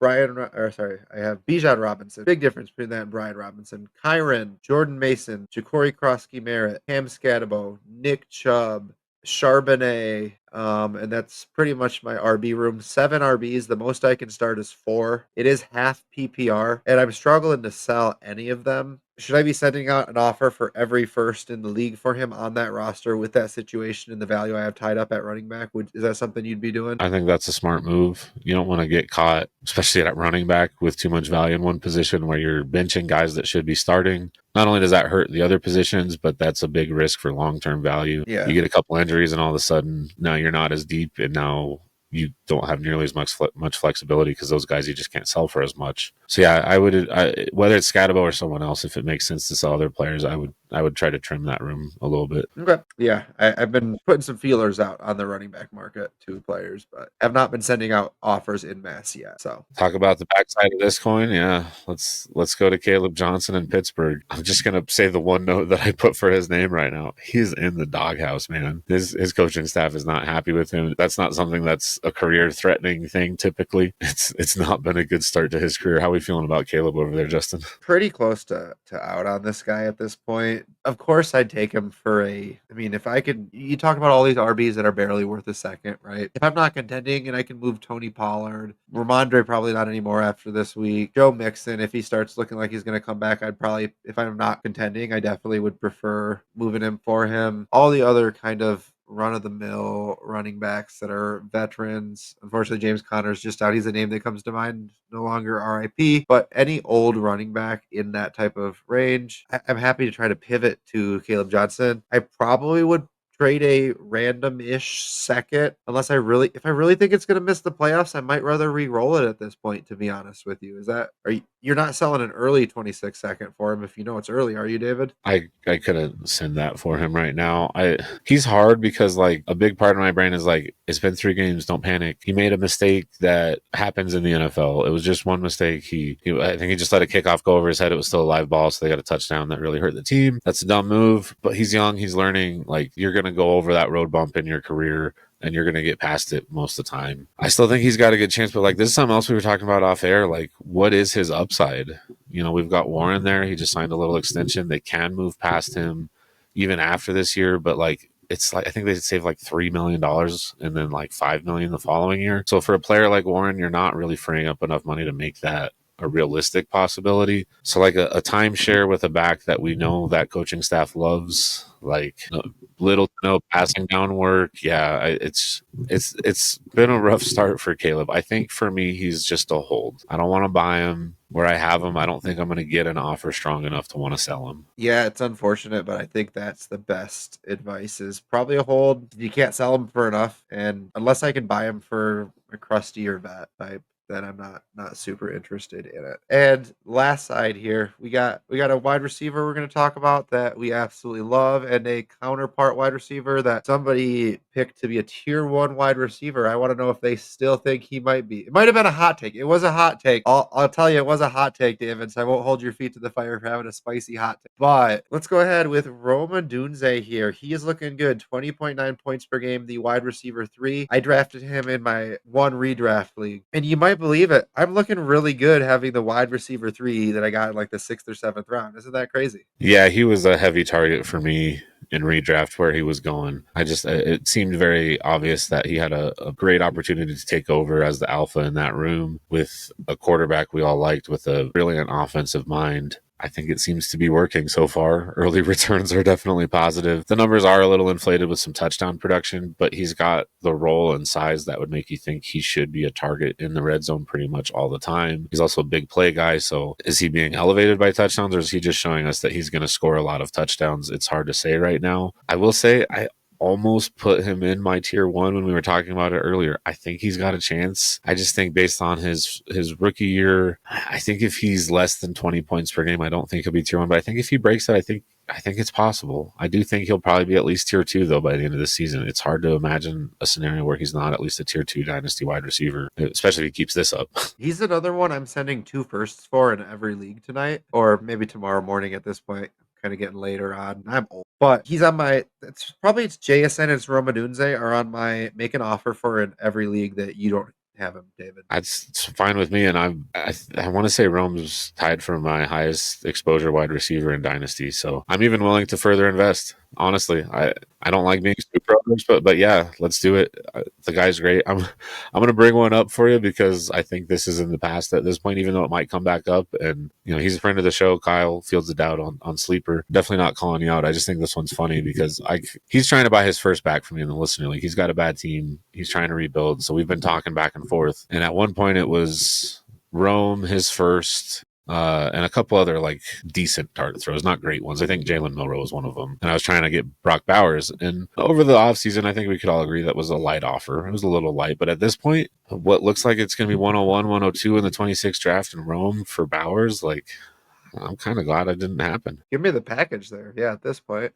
I have Bijan Robinson. Big difference between that and Brian Robinson. Kyron, Jordan Mason, Ja'Cory Krosky Merritt, Cam Scatabo, Nick Chubb, Charbonnet, and that's pretty much my RB room. 7 RBs. The most I can start is 4. It is half PPR, and I'm struggling to sell any of them. Should I be sending out an offer for every first in the league for him on that roster with that situation and the value I have tied up at running back? Is that something you'd be doing? I think that's a smart move. You don't want to get caught, especially at running back, with too much value in one position where you're benching guys that should be starting. Not only does that hurt the other positions, but that's a big risk for long-term value. Yeah. You get a couple injuries and all of a sudden now you're not as deep, and now you don't have nearly as much flexibility because those guys you just can't sell for as much. So yeah, whether it's Scatabo or someone else, if it makes sense to sell other players, I would try to trim that room a little bit. Okay. Yeah, I've been putting some feelers out on the running back market to players, but have not been sending out offers in mass yet. So talk about the backside of this coin. Yeah, let's go to Caleb Johnson in Pittsburgh. I'm just gonna say the one note that I put for his name right now. He's in the doghouse, man. His coaching staff is not happy with him. That's not something that's a career threatening thing. Typically, it's not been a good start to his career. How are we feeling about Caleb over there, Justin? Pretty close to out on this guy at this point. Of course, I'd take him for if I could, you talk about all these RBs that are barely worth a second, right? If I'm not contending and I can move Tony Pollard, Ramondre probably not anymore after this week. Joe Mixon, if he starts looking like he's going to come back, I'd probably, if I'm not contending, I definitely would prefer moving him for him. All the other kind of run-of-the-mill running backs that are veterans. Unfortunately, James Conner's just out. He's a name that comes to mind, no longer RIP. But any old running back in that type of range, I'm happy to try to pivot to Caleb Johnson. I probably would trade a random-ish second unless if I really think it's going to miss the playoffs, I might rather re-roll it at this point, to be honest with you. You're not selling an early 26 second for him if you know it's early, are you, David? I couldn't send that for him right now. He's hard because like a big part of my brain is like, it's been 3 games, don't panic. He made a mistake that happens in the NFL. It was just one mistake. I think he just let a kickoff go over his head. It was still a live ball, so they got a touchdown that really hurt the team. That's a dumb move, but he's young, he's learning. Like, you're gonna go over that road bump in your career and you're going to get past it most of the time. I still think he's got a good chance, but like, this is something else we were talking about off air. Like, what is his upside? We've got Warren there. He just signed a little extension. They can move past him even after this year, but like, it's like, I think they save like $3 million and then like $5 million the following year. So for a player like Warren, you're not really freeing up enough money to make that a realistic possibility. So like a timeshare with a back that we know that coaching staff loves, like little to no passing down work. Yeah, it's been a rough start for Caleb. I think for me, he's just a hold. I don't want to buy him. Where I have him, I don't think I'm going to get an offer strong enough to want to sell him. Yeah, it's unfortunate, but I think that's the best advice is probably a hold. You can't sell him for enough, and unless I can buy him for a crusty or vet type, then I'm not super interested in it. And last side here, we got a wide receiver we're going to talk about that we absolutely love, and a counterpart wide receiver that somebody picked to be a tier 1 wide receiver. I want to know if they still think he might be. It might have been a hot take. It was a hot take. I'll tell you, it was a hot take, David. So I won't hold your feet to the fire for having a spicy hot take. But let's go ahead with Roma Dunze here. He is looking good. 20.9 points per game, the wide receiver 3. I drafted him in my 1 redraft league, and you might believe it, I'm looking really good having the wide receiver 3 that I got in like the 6th or 7th round. Isn't that crazy? Yeah, he was a heavy target for me in redraft where he was going. It seemed very obvious that he had a great opportunity to take over as the alpha in that room with a quarterback we all liked with a brilliant offensive mind. I think it seems to be working so far. Early returns are definitely positive. The numbers are a little inflated with some touchdown production, but he's got the role and size that would make you think he should be a target in the red zone pretty much all the time. He's also a big play guy, so is he being elevated by touchdowns, or is he just showing us that he's going to score a lot of touchdowns? It's hard to say right now. I will say I almost put him in my tier 1 when we were talking about it earlier. I think he's got a chance. I just think based on his rookie year, I think if he's less than 20 points per game, I don't think he'll be tier 1. But I think if he breaks it, I think it's possible. I do think he'll probably be at least tier 2 though by the end of the season. It's hard to imagine a scenario where he's not at least a tier 2 dynasty wide receiver, especially if he keeps this up. He's another one I'm sending 2 firsts for in every league tonight, or maybe tomorrow morning at this point. Kind of getting later on. I'm old, but he's on my. It's JSN. It's Romadunze are on my make an offer for in every league that you don't have him, David. It's fine with me, and I want to say Rome's tied for my highest exposure wide receiver in Dynasty, so I'm even willing to further invest. Honestly, I don't like being super others, but yeah, let's do it. The guy's great. I'm gonna bring one up for you because I think this is in the past at this point, even though it might come back up. And he's a friend of the show. Kyle Fields the Doubt on Sleeper. Definitely not calling you out. I just think this one's funny because he's trying to buy his first back from me in the listener league. He's got a bad team. He's trying to rebuild. So we've been talking back and forth. And at one point it was Rome, his first, and a couple other like decent target throws, not great ones. I think Jalen Milroe was one of them. And I was trying to get Brock Bowers. And over the offseason, I think we could all agree that was a light offer. It was a little light. But at this point, what looks like it's going to be 101, 102 in the 26th draft in Rome for Bowers, like, I'm kind of glad it didn't happen. Give me the package there. Yeah, at this point.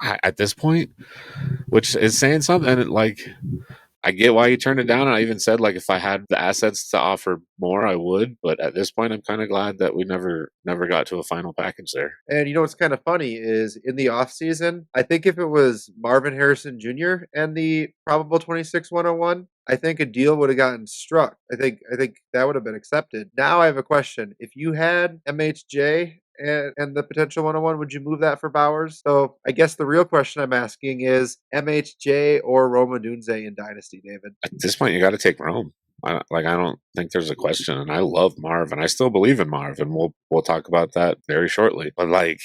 At this point, which is saying something, and I get why you turned it down. And I even said, like, if I had the assets to offer more, I would. But at this point, I'm kind of glad that we never got to a final package there. And what's kind of funny is in the offseason, I think if it was Marvin Harrison Jr. and the probable 26-101, I think a deal would have gotten struck. I think that would have been accepted. Now I have a question. If you had MHJ and the potential 101, would you move that for Bowers? So I guess the real question I'm asking is MHJ or Roma Dunze in Dynasty, David? At this point, you got to take Rome. I don't think there's a question. And I love Marv, and I still believe in Marv, and we'll talk about that very shortly. But like,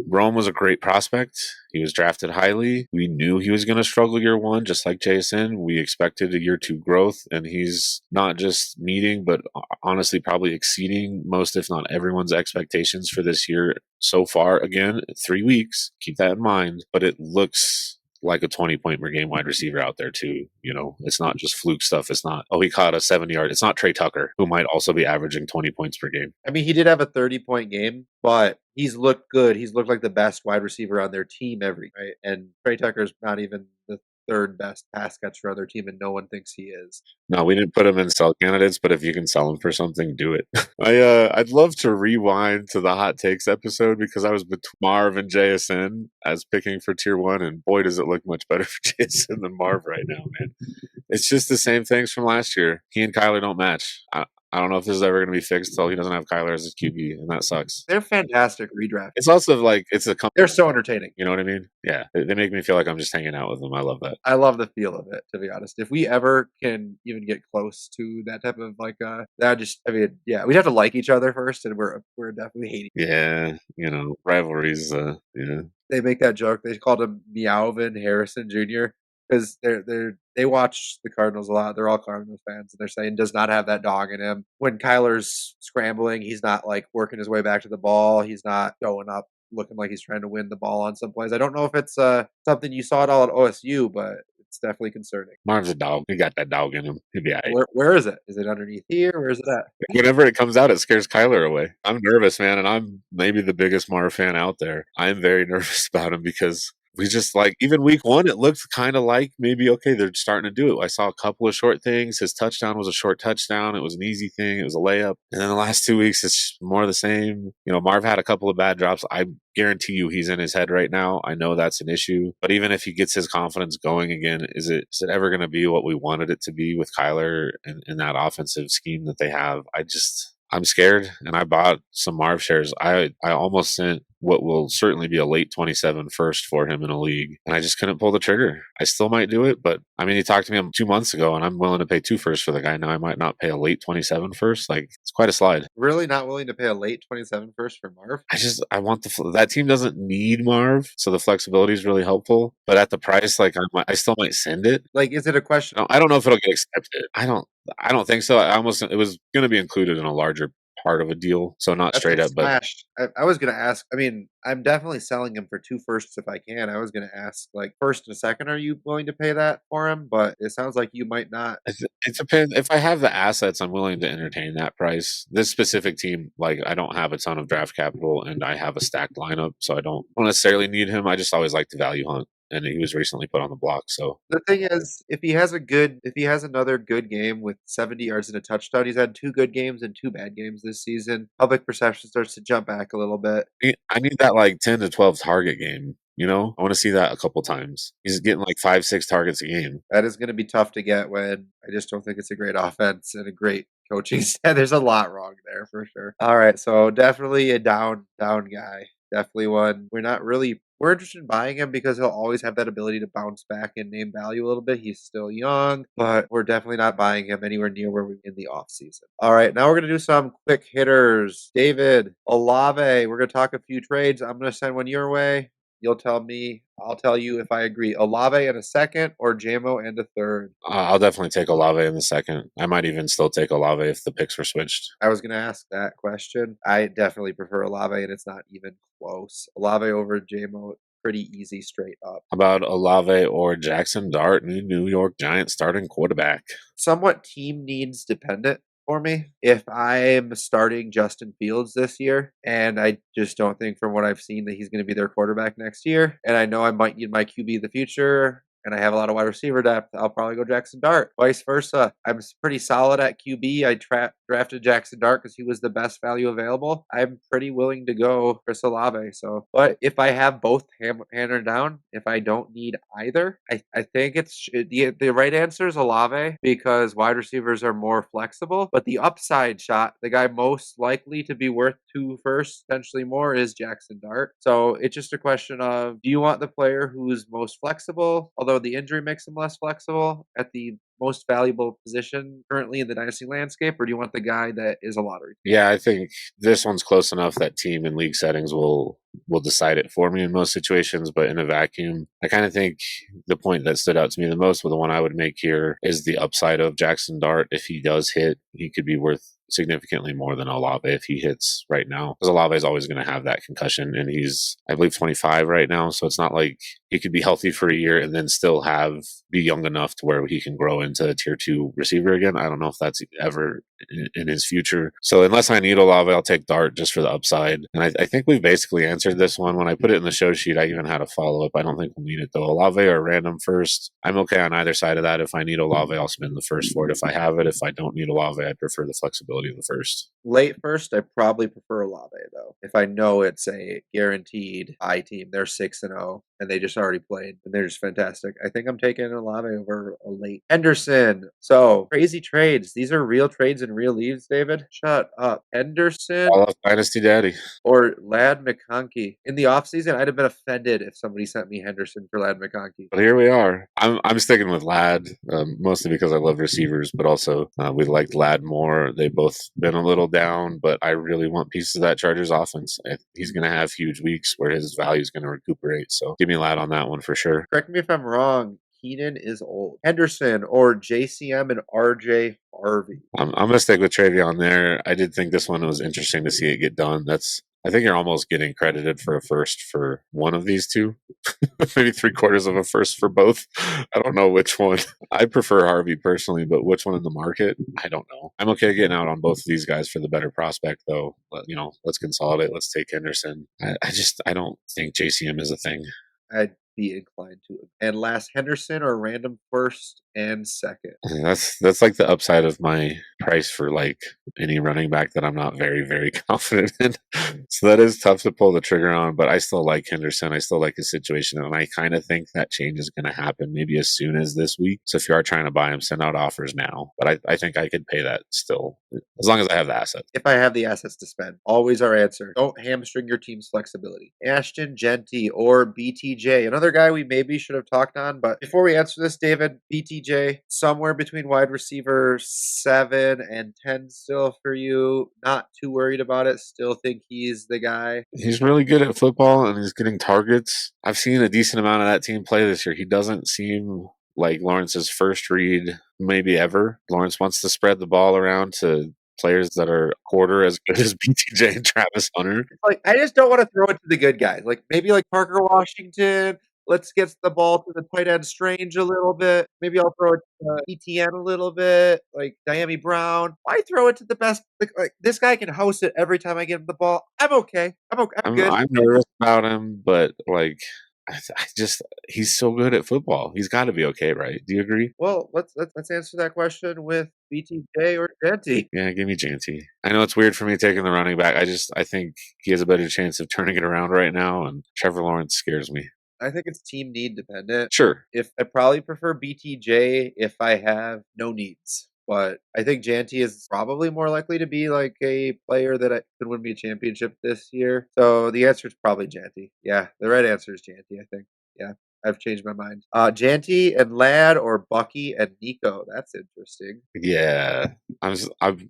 Rome was a great prospect. He was drafted highly. We knew he was going to struggle year one, just like Jason. We expected a year two growth, and he's not just meeting, but honestly probably exceeding most, if not everyone's expectations for this year so far. Again, 3 weeks. Keep that in mind. But it looks like a 20-point per game wide receiver out there too. It's not just fluke stuff. It's not, he caught a 70-yard. It's not Trey Tucker, who might also be averaging 20 points per game. I mean, he did have a 30-point game, but he's looked good. He's looked like the best wide receiver on their team right? And Trey Tucker's not even the third best pass catcher on their team, and no one thinks he is. No, we didn't put him in sell candidates, but if you can sell him for something, do it. I'd love to rewind to the hot takes episode because I was between Marv and JSN as picking for tier one, and boy, does it look much better for JSN than Marv right now, man. It's just the same things from last year. He and Kyler don't match. I don't know if this is ever going to be fixed until he doesn't have Kyler as his QB, and that sucks. They're fantastic redraft. It's also like they're so entertaining. You know what I mean? Yeah, they make me feel like I'm just hanging out with them. I love that. I love the feel of it, to be honest. If we ever can even get close to that type of we'd have to like each other first, and we're definitely hating. Yeah, rivalries. Yeah, they make that joke. They called him Meowvin Harrison Jr. because they watch the Cardinals a lot. They're all Cardinals fans, and they're saying does not have that dog in him. When Kyler's scrambling, he's not like working his way back to the ball. He's not going up looking like he's trying to win the ball on some plays. I don't know if it's something you saw at all at OSU, but it's definitely concerning. Marv's a dog. He got that dog in him. He'll be all right. Where is it? Is it underneath here? Where is it at? Whenever it comes out, it scares Kyler away. I'm nervous, man, and I'm maybe the biggest Marv fan out there. I'm very nervous about him because we just even week one, it looked kind of like maybe, okay, they're starting to do it. I saw a couple of short things. His touchdown was a short touchdown. It was an easy thing. It was a layup. And then the last 2 weeks, it's more of the same. Marv had a couple of bad drops. I guarantee you he's in his head right now. I know that's an issue. But even if he gets his confidence going again, is it ever going to be what we wanted it to be with Kyler and that offensive scheme that they have? I'm scared, and I bought some Marv shares. I almost sent what will certainly be a late 27 first for him in a league, and I just couldn't pull the trigger. I still might do it, but I mean, he talked to me 2 months ago, and I'm willing to pay 2 firsts for the guy. Now I might not pay a late 27 first. It's quite a slide. Really not willing to pay a late 27 first for Marv? I want that team doesn't need Marv, so the flexibility is really helpful. But at the price, I still might send it. Is it a question? I don't know if it'll get accepted. I don't think so. It was going to be included in a larger part of a deal. So not That's a straight up, but smash. I was gonna ask. I mean, I'm definitely selling him for two firsts if I can. I was gonna ask, like, first and a second. Are you willing to pay that for him? But it sounds like you might not. it depends. If I have the assets, I'm willing to entertain that price. This specific team, like I don't have a ton of draft capital and I have a stacked lineup, so I don't necessarily need him. I just always like to value hunt. And he was recently put on the block, so The thing is, if he has another good game with 70 yards and a touchdown, he's had two good games and two bad games this season. Public perception starts to jump back a little bit. I need that like 10 to 12 target game. You know, I want to see that a couple times. He's getting like 5, 6 targets a game. That is going to be tough to get when I just don't think it's a great offense and a great coaching staff. There's a lot wrong there for sure. All right, so definitely a down guy. Definitely one we're interested in buying him because he'll always have that ability to bounce back and name value a little bit. He's still young, but we're definitely not buying him anywhere near where we in the offseason. All right, now we're going to do some quick hitters. David, Olave, we're going to talk a few trades. I'm going to send one your way. You'll tell me. I'll tell you if I agree. Olave in a second or JMO and a third. I'll definitely take Olave in the second. I might even still take Olave if the picks were switched. I was going to ask that question. I definitely prefer Olave, and it's not even close. Olave over JMO, pretty easy straight up. How about Olave or Jackson Dart, New York Giants starting quarterback? Somewhat team needs dependent for me. If I'm starting Justin Fields this year, and I just don't think from what I've seen that he's going to be their quarterback next year, and I know I might need my QB in the future, and I have a lot of wide receiver depth, I'll probably go Jackson Dart. Vice versa, I'm pretty solid at QB. I drafted Jackson Dart because he was the best value available. I'm pretty willing to go Chris Olave. So, but if I have both hammered down, if I don't need either, I think it's the right answer is Olave because wide receivers are more flexible. But the upside shot, the guy most likely to be worth two first, potentially more, is Jackson Dart. So it's just a question of, do you want the player who's most flexible, although the injury makes him less flexible, at the most valuable position currently in the dynasty landscape, or do you want the guy that is a lottery? Yeah, I think this one's close enough that team and league settings will decide it for me in most situations, but in a vacuum, I kind of think the point that stood out to me the most, with the one I would make here, is the upside of Jackson Dart. If he does hit, he could be worth significantly more than Olave if he hits right now, because Olave is always going to have that concussion, and he's, I believe, 25 right now, so it's not like he could be healthy for a year and then still be young enough to where he can grow into a tier 2 receiver again. I don't know if that's ever in his future. So unless I need Olave, I'll take Dart just for the upside. And I think we've basically answered this one. When I put it in the show sheet, I even had a follow-up. I don't think we'll need it though. Olave or random first. I'm okay on either side of that. If I need Olave, I'll spend the first for it. If I have it, if I don't need Olave, I prefer the flexibility of the first. Late first, I probably prefer Olave though. If I know it's a guaranteed high team, they're 6-0 and they just already played and they're just fantastic. I think I'm taking Olave over a late Henderson. So crazy trades. These are real trades and real leaves, David. Shut up. Henderson I love Dynasty Daddy. or Lad McConkey. In the offseason, I'd have been offended if somebody sent me Henderson for Lad McConkey. But here we are. I'm sticking with Lad, mostly because I love receivers, but also we liked Lad more. They've both been a little down, but I really want pieces of that Chargers offense. He's going to have huge weeks where his value is going to recuperate. So give me Lad on that one for sure. Correct me if I'm wrong. Keenan is old. Henderson or JCM and RJ Harvey. I'm going to stick with Travion there. I did think this one was interesting to see it get done. I think you're almost getting credited for a first for one of these two. Maybe 3/4 of a first for both. I don't know which one. I prefer Harvey personally, but which one in the market? I don't know. I'm okay getting out on both of these guys for the better prospect, though. Let's consolidate. Let's take Henderson. I don't think JCM is a thing. I'd be inclined to. And last, Henderson or random first and second. That's like the upside of my price for like any running back that I'm not very, very confident in. So that is tough to pull the trigger on, but I still like Henderson. I still like his situation, and I kind of think that change is going to happen maybe as soon as this week. So if you are trying to buy him, send out offers now. But I think I could pay that still, as long as I have the assets. If I have the assets to spend, always our answer. Don't hamstring your team's flexibility. Ashton Genty or BTJ, another guy we maybe should have talked on, but before we answer this, David, BTJ, somewhere between wide receiver 7 and 10 still for you. Not too worried about it. Still think he's the guy. He's really good at football and he's getting targets. I've seen a decent amount of that team play this year. He doesn't seem like Lawrence's first read maybe ever. Lawrence wants to spread the ball around to players that are a quarter as good as BTJ and Travis Hunter. Like, I just don't wanna throw it to the good guys. Like, maybe like Parker Washington, let's get the ball to the tight end Strange a little bit. Maybe I'll throw it to ETN a little bit, like Diami Brown. Why throw it to the best? Like, this guy can host it every time I give him the ball. I'm okay. I'm good. I'm nervous about him, but like I just he's so good at football. He's got to be okay, right? Do you agree? Well, let's answer that question with BTJ or Genty. Yeah, give me Janty. I know it's weird for me taking the running back. I think he has a better chance of turning it around right now, and Trevor Lawrence scares me. I think it's team need dependent. Sure. If I probably prefer BTJ if I have no needs. But I think Janty is probably more likely to be like a player that could win me a championship this year. So the answer is probably Janty. Yeah, the right answer is Janty, I think. Yeah, I've changed my mind. Janty and Ladd or Bucky and Nico. That's interesting. Yeah, I'm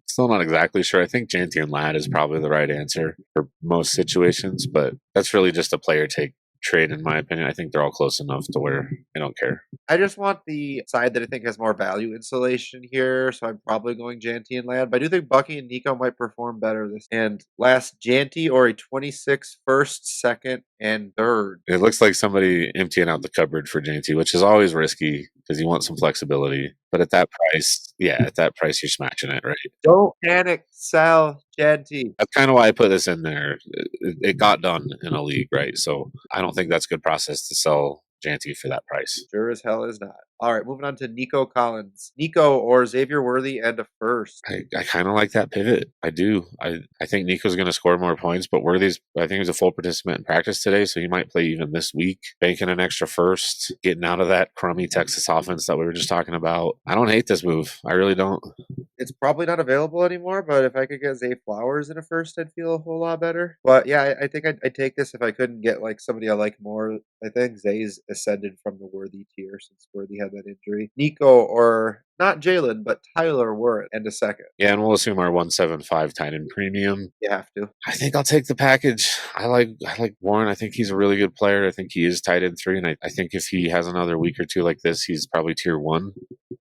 still not exactly sure. I think Janty and Ladd is probably the right answer for most situations, but that's really just a player take trade in my opinion. I think they're all close enough to where I don't care. I just want the side that I think has more value insulation here, so I'm probably going Janty and Ladd. But I do think Bucky and Nico might perform better this. And last, Janty or a 26 first, second, and third. It looks like somebody emptying out the cupboard for Janty, which is always risky because you want some flexibility. But at that price, at that price, you're smashing it, right? Don't panic, sell Janty. That's kind of why I put this in there. It got done in a league, right? So I don't think that's a good process to sell Janty for that price. Sure as hell is not. All right, moving on to Nico Collins. Nico or Xavier Worthy and a first. I kind of like that pivot. I do. I think Nico's going to score more points, but Worthy's, I think he was a full participant in practice today, so he might play even this week. Banking an extra first, getting out of that crummy Texas offense that we were just talking about. I don't hate this move. I really don't. It's probably not available anymore, but if I could get Zay Flowers in a first, I'd feel a whole lot better. But yeah, I think I'd take this if I couldn't get like somebody I like more. I think Zay's ascended from the Worthy tier since Worthy had that injury. Nico or not Jalen, but Tyler Warren and a second. Yeah, and we'll assume our 175 tight end premium. You have to. I think I'll take the package. I like Warren. I think he's a really good player. I think he is tight end 3, and I think if he has another week or two like this, he's probably tier 1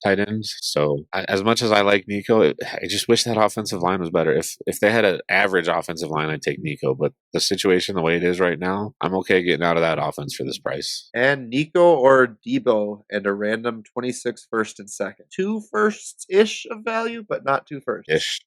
tight ends. So as much as I like Nico, I just wish that offensive line was better. If they had an average offensive line, I'd take Nico. But the situation the way it is right now, I'm okay getting out of that offense for this price. And Nico or Debo and a random 26 first and second. 2 firsts-ish of value, but not 2 firsts. Ish.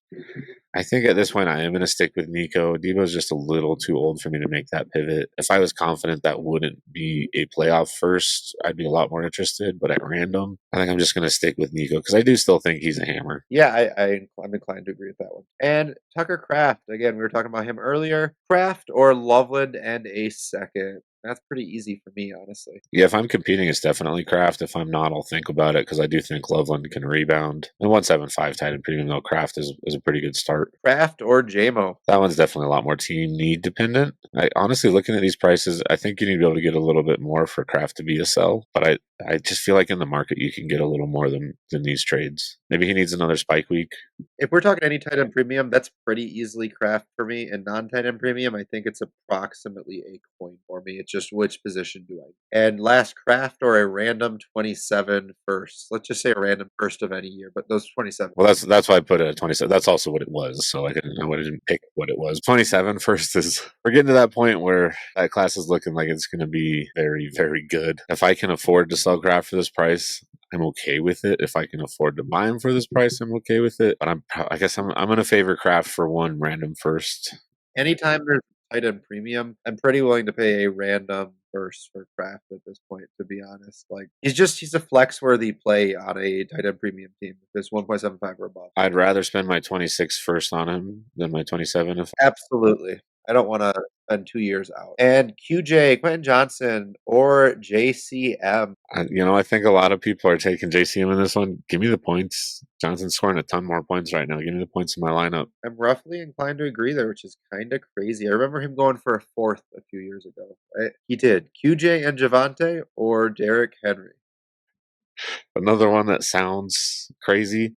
I think at this point I am going to stick with Nico. Debo's just a little too old for me to make that pivot. If I was confident that wouldn't be a playoff first, I'd be a lot more interested. But at random, I think I'm just going to stick with Nico because I do still think he's a hammer. Yeah, I'm inclined to agree with that one. And Tucker Kraft, again, we were talking about him earlier. Kraft or Loveland and a second. That's pretty easy for me, honestly. Yeah, if I'm competing, it's definitely Kraft. If I'm not, I'll think about it because I do think Loveland can rebound. And 175 tight end premium, though, Kraft is a pretty good start. Kraft or JMO? That one's definitely a lot more team need dependent. Honestly, looking at these prices, I think you need to be able to get a little bit more for Kraft to be a sell. But I just feel like in the market, you can get a little more than these trades. Maybe he needs another spike week. If we're talking any tight end premium, that's pretty easily Kraft for me. And non-tight end premium, I think it's approximately a coin for me. It's just which position do I? And last, Kraft or a random 27 first. Let's just say a random first of any year, but those 27. Well, that's why I put it at 27. That's also what it was. So I didn't pick what it was. 27 first is, we're getting to that point where that class is looking like it's going to be very, very good. If I can afford to sell Kraft for this price, I'm okay with it. If I can afford to buy him for this price, I'm okay with it. But I guess I'm going to favor Kraft for one random first. Anytime there's tight end premium, I'm pretty willing to pay a random first for Kraft at this point, to be honest. Like he's a flex worthy play on a tight end premium team if it's 1.75 or above. I'd rather spend my 26 first on him than my 27. Absolutely. I don't want to spend 2 years out. And QJ, Quentin Johnson, or JCM. I think a lot of people are taking JCM in this one. Give me the points. Johnson's scoring a ton more points right now. Give me the points in my lineup. I'm roughly inclined to agree there, which is kind of crazy. I remember him going for a fourth a few years ago. Right? He did. QJ and Javante or Derrick Henry. Another one that sounds crazy,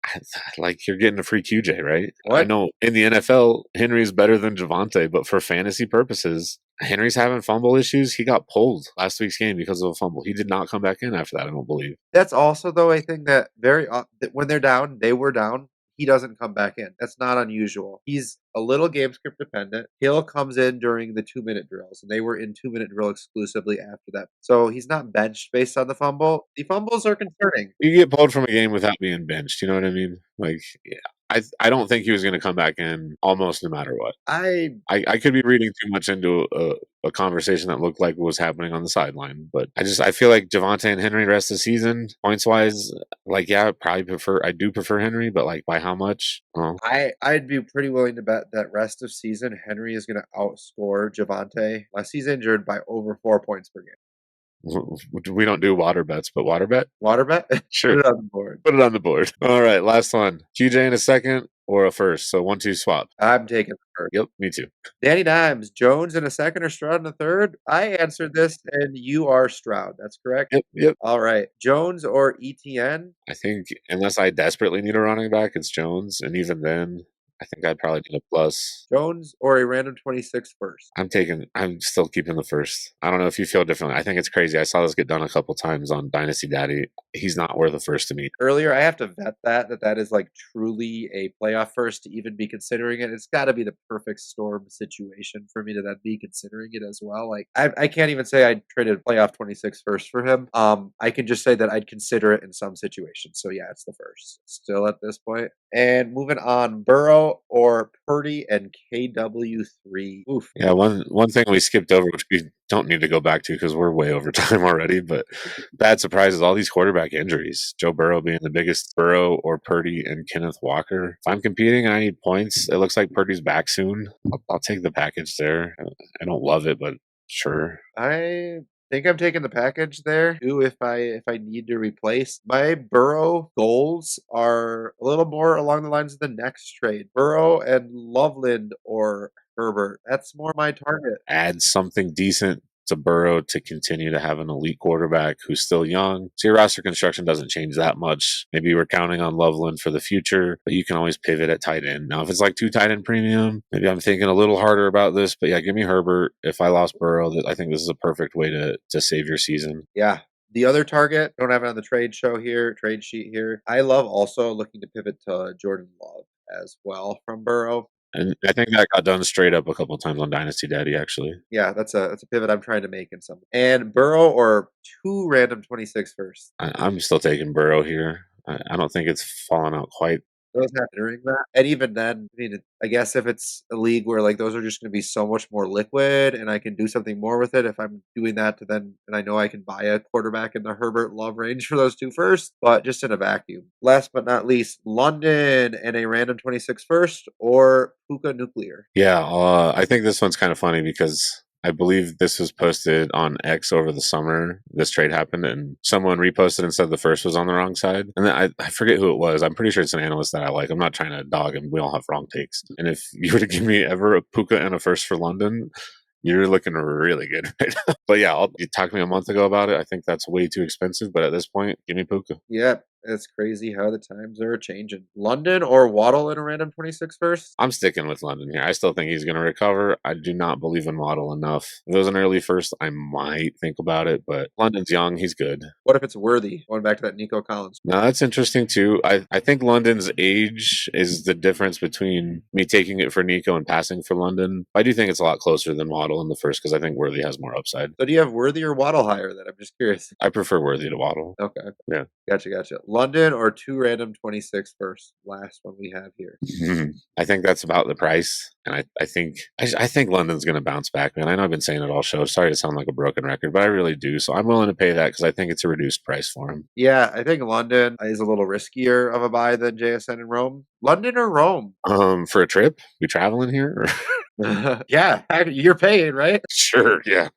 like you're getting a free QJ, right? What? I know in the NFL, Henry's better than Javante, but for fantasy purposes, Henry's having fumble issues. He got pulled last week's game because of a fumble. He did not come back in after that, I don't believe. That's also, though, a thing that when they're down, they were down. he doesn't come back in. That's not unusual. He's a little game script dependent. Hill comes in during the 2-minute drills, and they were in 2-minute drill exclusively after that. So he's not benched based on the fumble. The fumbles are concerning. You get pulled from a game without being benched. You know what I mean? Like, yeah, I don't think he was going to come back in almost no matter what. I could be reading too much into a conversation that looked like what was happening on the sideline, but I feel like Javonte and Henry rest of the season points wise. Like, yeah, I do prefer Henry, but like by how much? Oh. I'd be pretty willing to bet that rest of season Henry is going to outscore Javonte unless he's injured by over 4 points per game. We don't do water bets, but water bet? Water bet? Sure. Put it on the board. Put it on the board. All right, last one. QJ in a second or a first. So 1-2 swap. I'm taking the first. Yep, me too. Danny Dimes, Jones in a second or Stroud in a third? I answered this, and you are Stroud. That's correct? Yep. All right. Jones or ETN? I think unless I desperately need a running back, it's Jones. And even then, I think I'd probably need a plus. Jones or a random 26 first? I'm still keeping the first. I don't know if you feel differently. I think it's crazy. I saw this get done a couple times on Dynasty Daddy. He's not worth a first to me. Earlier, I have to vet that is like truly a playoff first to even be considering it. It's got to be the perfect storm situation for me to then be considering it as well. Like I can't even say I'd traded playoff 26 first for him. I can just say that I'd consider it in some situations. So yeah, it's the first still at this point. And moving on, Burrow or Purdy and KW3. Oof. Yeah, one thing we skipped over, which we don't need to go back to because we're way over time already, but bad surprises, all these quarterback injuries. Joe Burrow being the biggest. Burrow or Purdy and Kenneth Walker. If I'm competing and I need points, it looks like Purdy's back soon. I'll take the package there. I don't love it, but sure. I think I'm taking the package there too if I need to replace. My Burrow goals are a little more along the lines of the next trade. Burrow and Loveland or Herbert. That's more my target. Add something decent to Burrow to continue to have an elite quarterback who's still young. So your roster construction doesn't change that much. Maybe we're counting on Loveland for the future, but you can always pivot at tight end. Now, if it's like 2 tight end premium, maybe I'm thinking a little harder about this, but yeah, give me Herbert. If I lost Burrow, I think this is a perfect way to save your season. Yeah. The other target, don't have it on the trade sheet here. I love also looking to pivot to Jordan Love as well from Burrow. And I think that got done straight up a couple of times on Dynasty Daddy, actually. Yeah, that's a pivot I'm trying to make in some. And Burrow or 2 random 26 first. I'm still taking Burrow here. I don't think it's fallen out quite. Those have during that. And even then, I mean, I guess if it's a league where like those are just going to be so much more liquid and I can do something more with it if I'm doing that to then, and I know I can buy a quarterback in the Herbert Love range for those 2 first, but just in a vacuum. Last but not least, London and a random 26 first or Puka Nuclear. Yeah, I think this one's kind of funny because I believe this was posted on X over the summer. This trade happened, and someone reposted and said the first was on the wrong side. And then I forget who it was. I'm pretty sure it's an analyst that I like. I'm not trying to dog him. We all have wrong takes. And if you were to give me ever a Puka and a first for London, you're looking really good right now. But yeah, you talked to me a month ago about it. I think that's way too expensive. But at this point, give me Puka. Yep. It's crazy how the times are changing. London or Waddle in a random 26 first? I'm sticking with London here. I still think he's going to recover. I do not believe in Waddle enough. If it was an early first, I might think about it, but London's young. He's good. What if it's Worthy? Going back to that Nico Collins. No, that's interesting too. I think London's age is the difference between me taking it for Nico and passing for London. I do think it's a lot closer than Waddle in the first because I think Worthy has more upside. So do you have Worthy or Waddle higher then? I'm just curious. I prefer Worthy to Waddle. Okay. Yeah. Gotcha. London or 2 random 26 first? Last one we have here. I think that's about the price. And I think London's going to bounce back, man. I know I've been saying it all show. Sorry to sound like a broken record, but I really do. So I'm willing to pay that because I think it's a reduced price for him. Yeah, I think London is a little riskier of a buy than JSN and Rome. London or Rome? For a trip? We traveling here? Yeah, you're paying, right? Sure, yeah.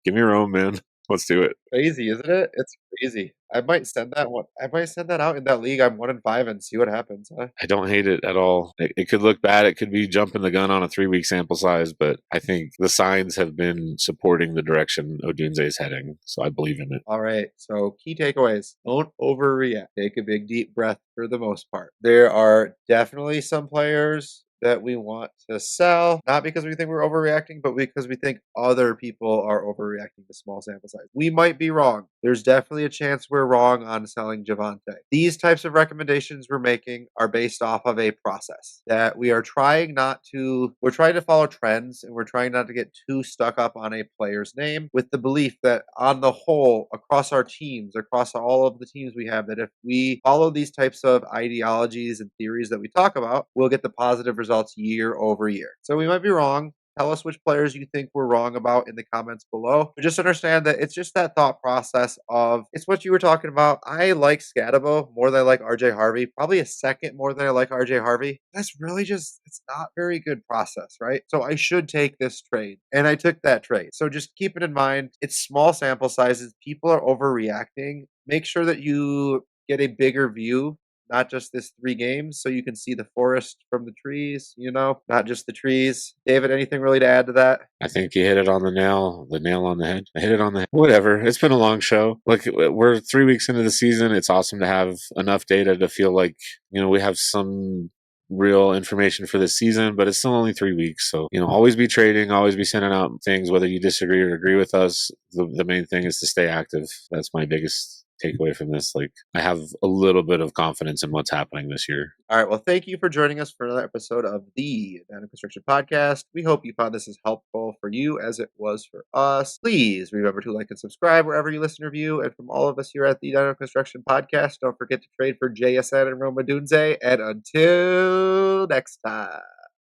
Give me Rome, man. Let's do it. Crazy, isn't it? It's crazy. I might send that one. I might send that out in that league. I'm 1-5 and see what happens. Huh? I don't hate it at all. It could look bad. It could be jumping the gun on a 3-week sample size, but I think the signs have been supporting the direction Odunze is heading. So I believe in it. All right. So key takeaways: don't overreact. Take a big deep breath for the most part. There are definitely some players that we want to sell, not because we think we're overreacting, but because we think other people are overreacting to small sample size. We might be wrong. There's definitely a chance we're wrong on selling Javante. These types of recommendations we're making are based off of a process that we are we're trying to follow trends, and we're trying not to get too stuck up on a player's name, with the belief that on the whole, across our teams, across all of the teams we have, that if we follow these types of ideologies and theories that we talk about, we'll get the positive results year over year. So we might be wrong. Tell us which players you think we're wrong about in the comments below. But just understand that it's just that thought process of, it's what you were talking about. I like Scadabo more than I like RJ Harvey, probably a second more than I like RJ Harvey. That's really just, it's not very good process, right? So I should take this trade. And I took that trade. So just keep it in mind. It's small sample sizes. People are overreacting. Make sure that you get a bigger view, not just this 3 games, so you can see the forest from the trees, not just the trees. David, anything really to add to that? I think you hit it on the nail on the head. I hit it on the head. Whatever. It's been a long show. Look, we're 3 weeks into the season. It's awesome to have enough data to feel like, we have some real information for this season, but it's still only 3 weeks. So, always be trading, always be sending out things, whether you disagree or agree with us. The main thing is to stay active. That's my biggest takeaway from this. Like, I have a little bit of confidence in what's happening this year. All right. Well, thank you for joining us for another episode of the Dyno Construction Podcast. We hope you found this as helpful for you as it was for us. Please remember to like and subscribe wherever you listen or view. And from all of us here at the Dyno Construction Podcast, don't forget to trade for JSN and Roma Dunze. And until next time.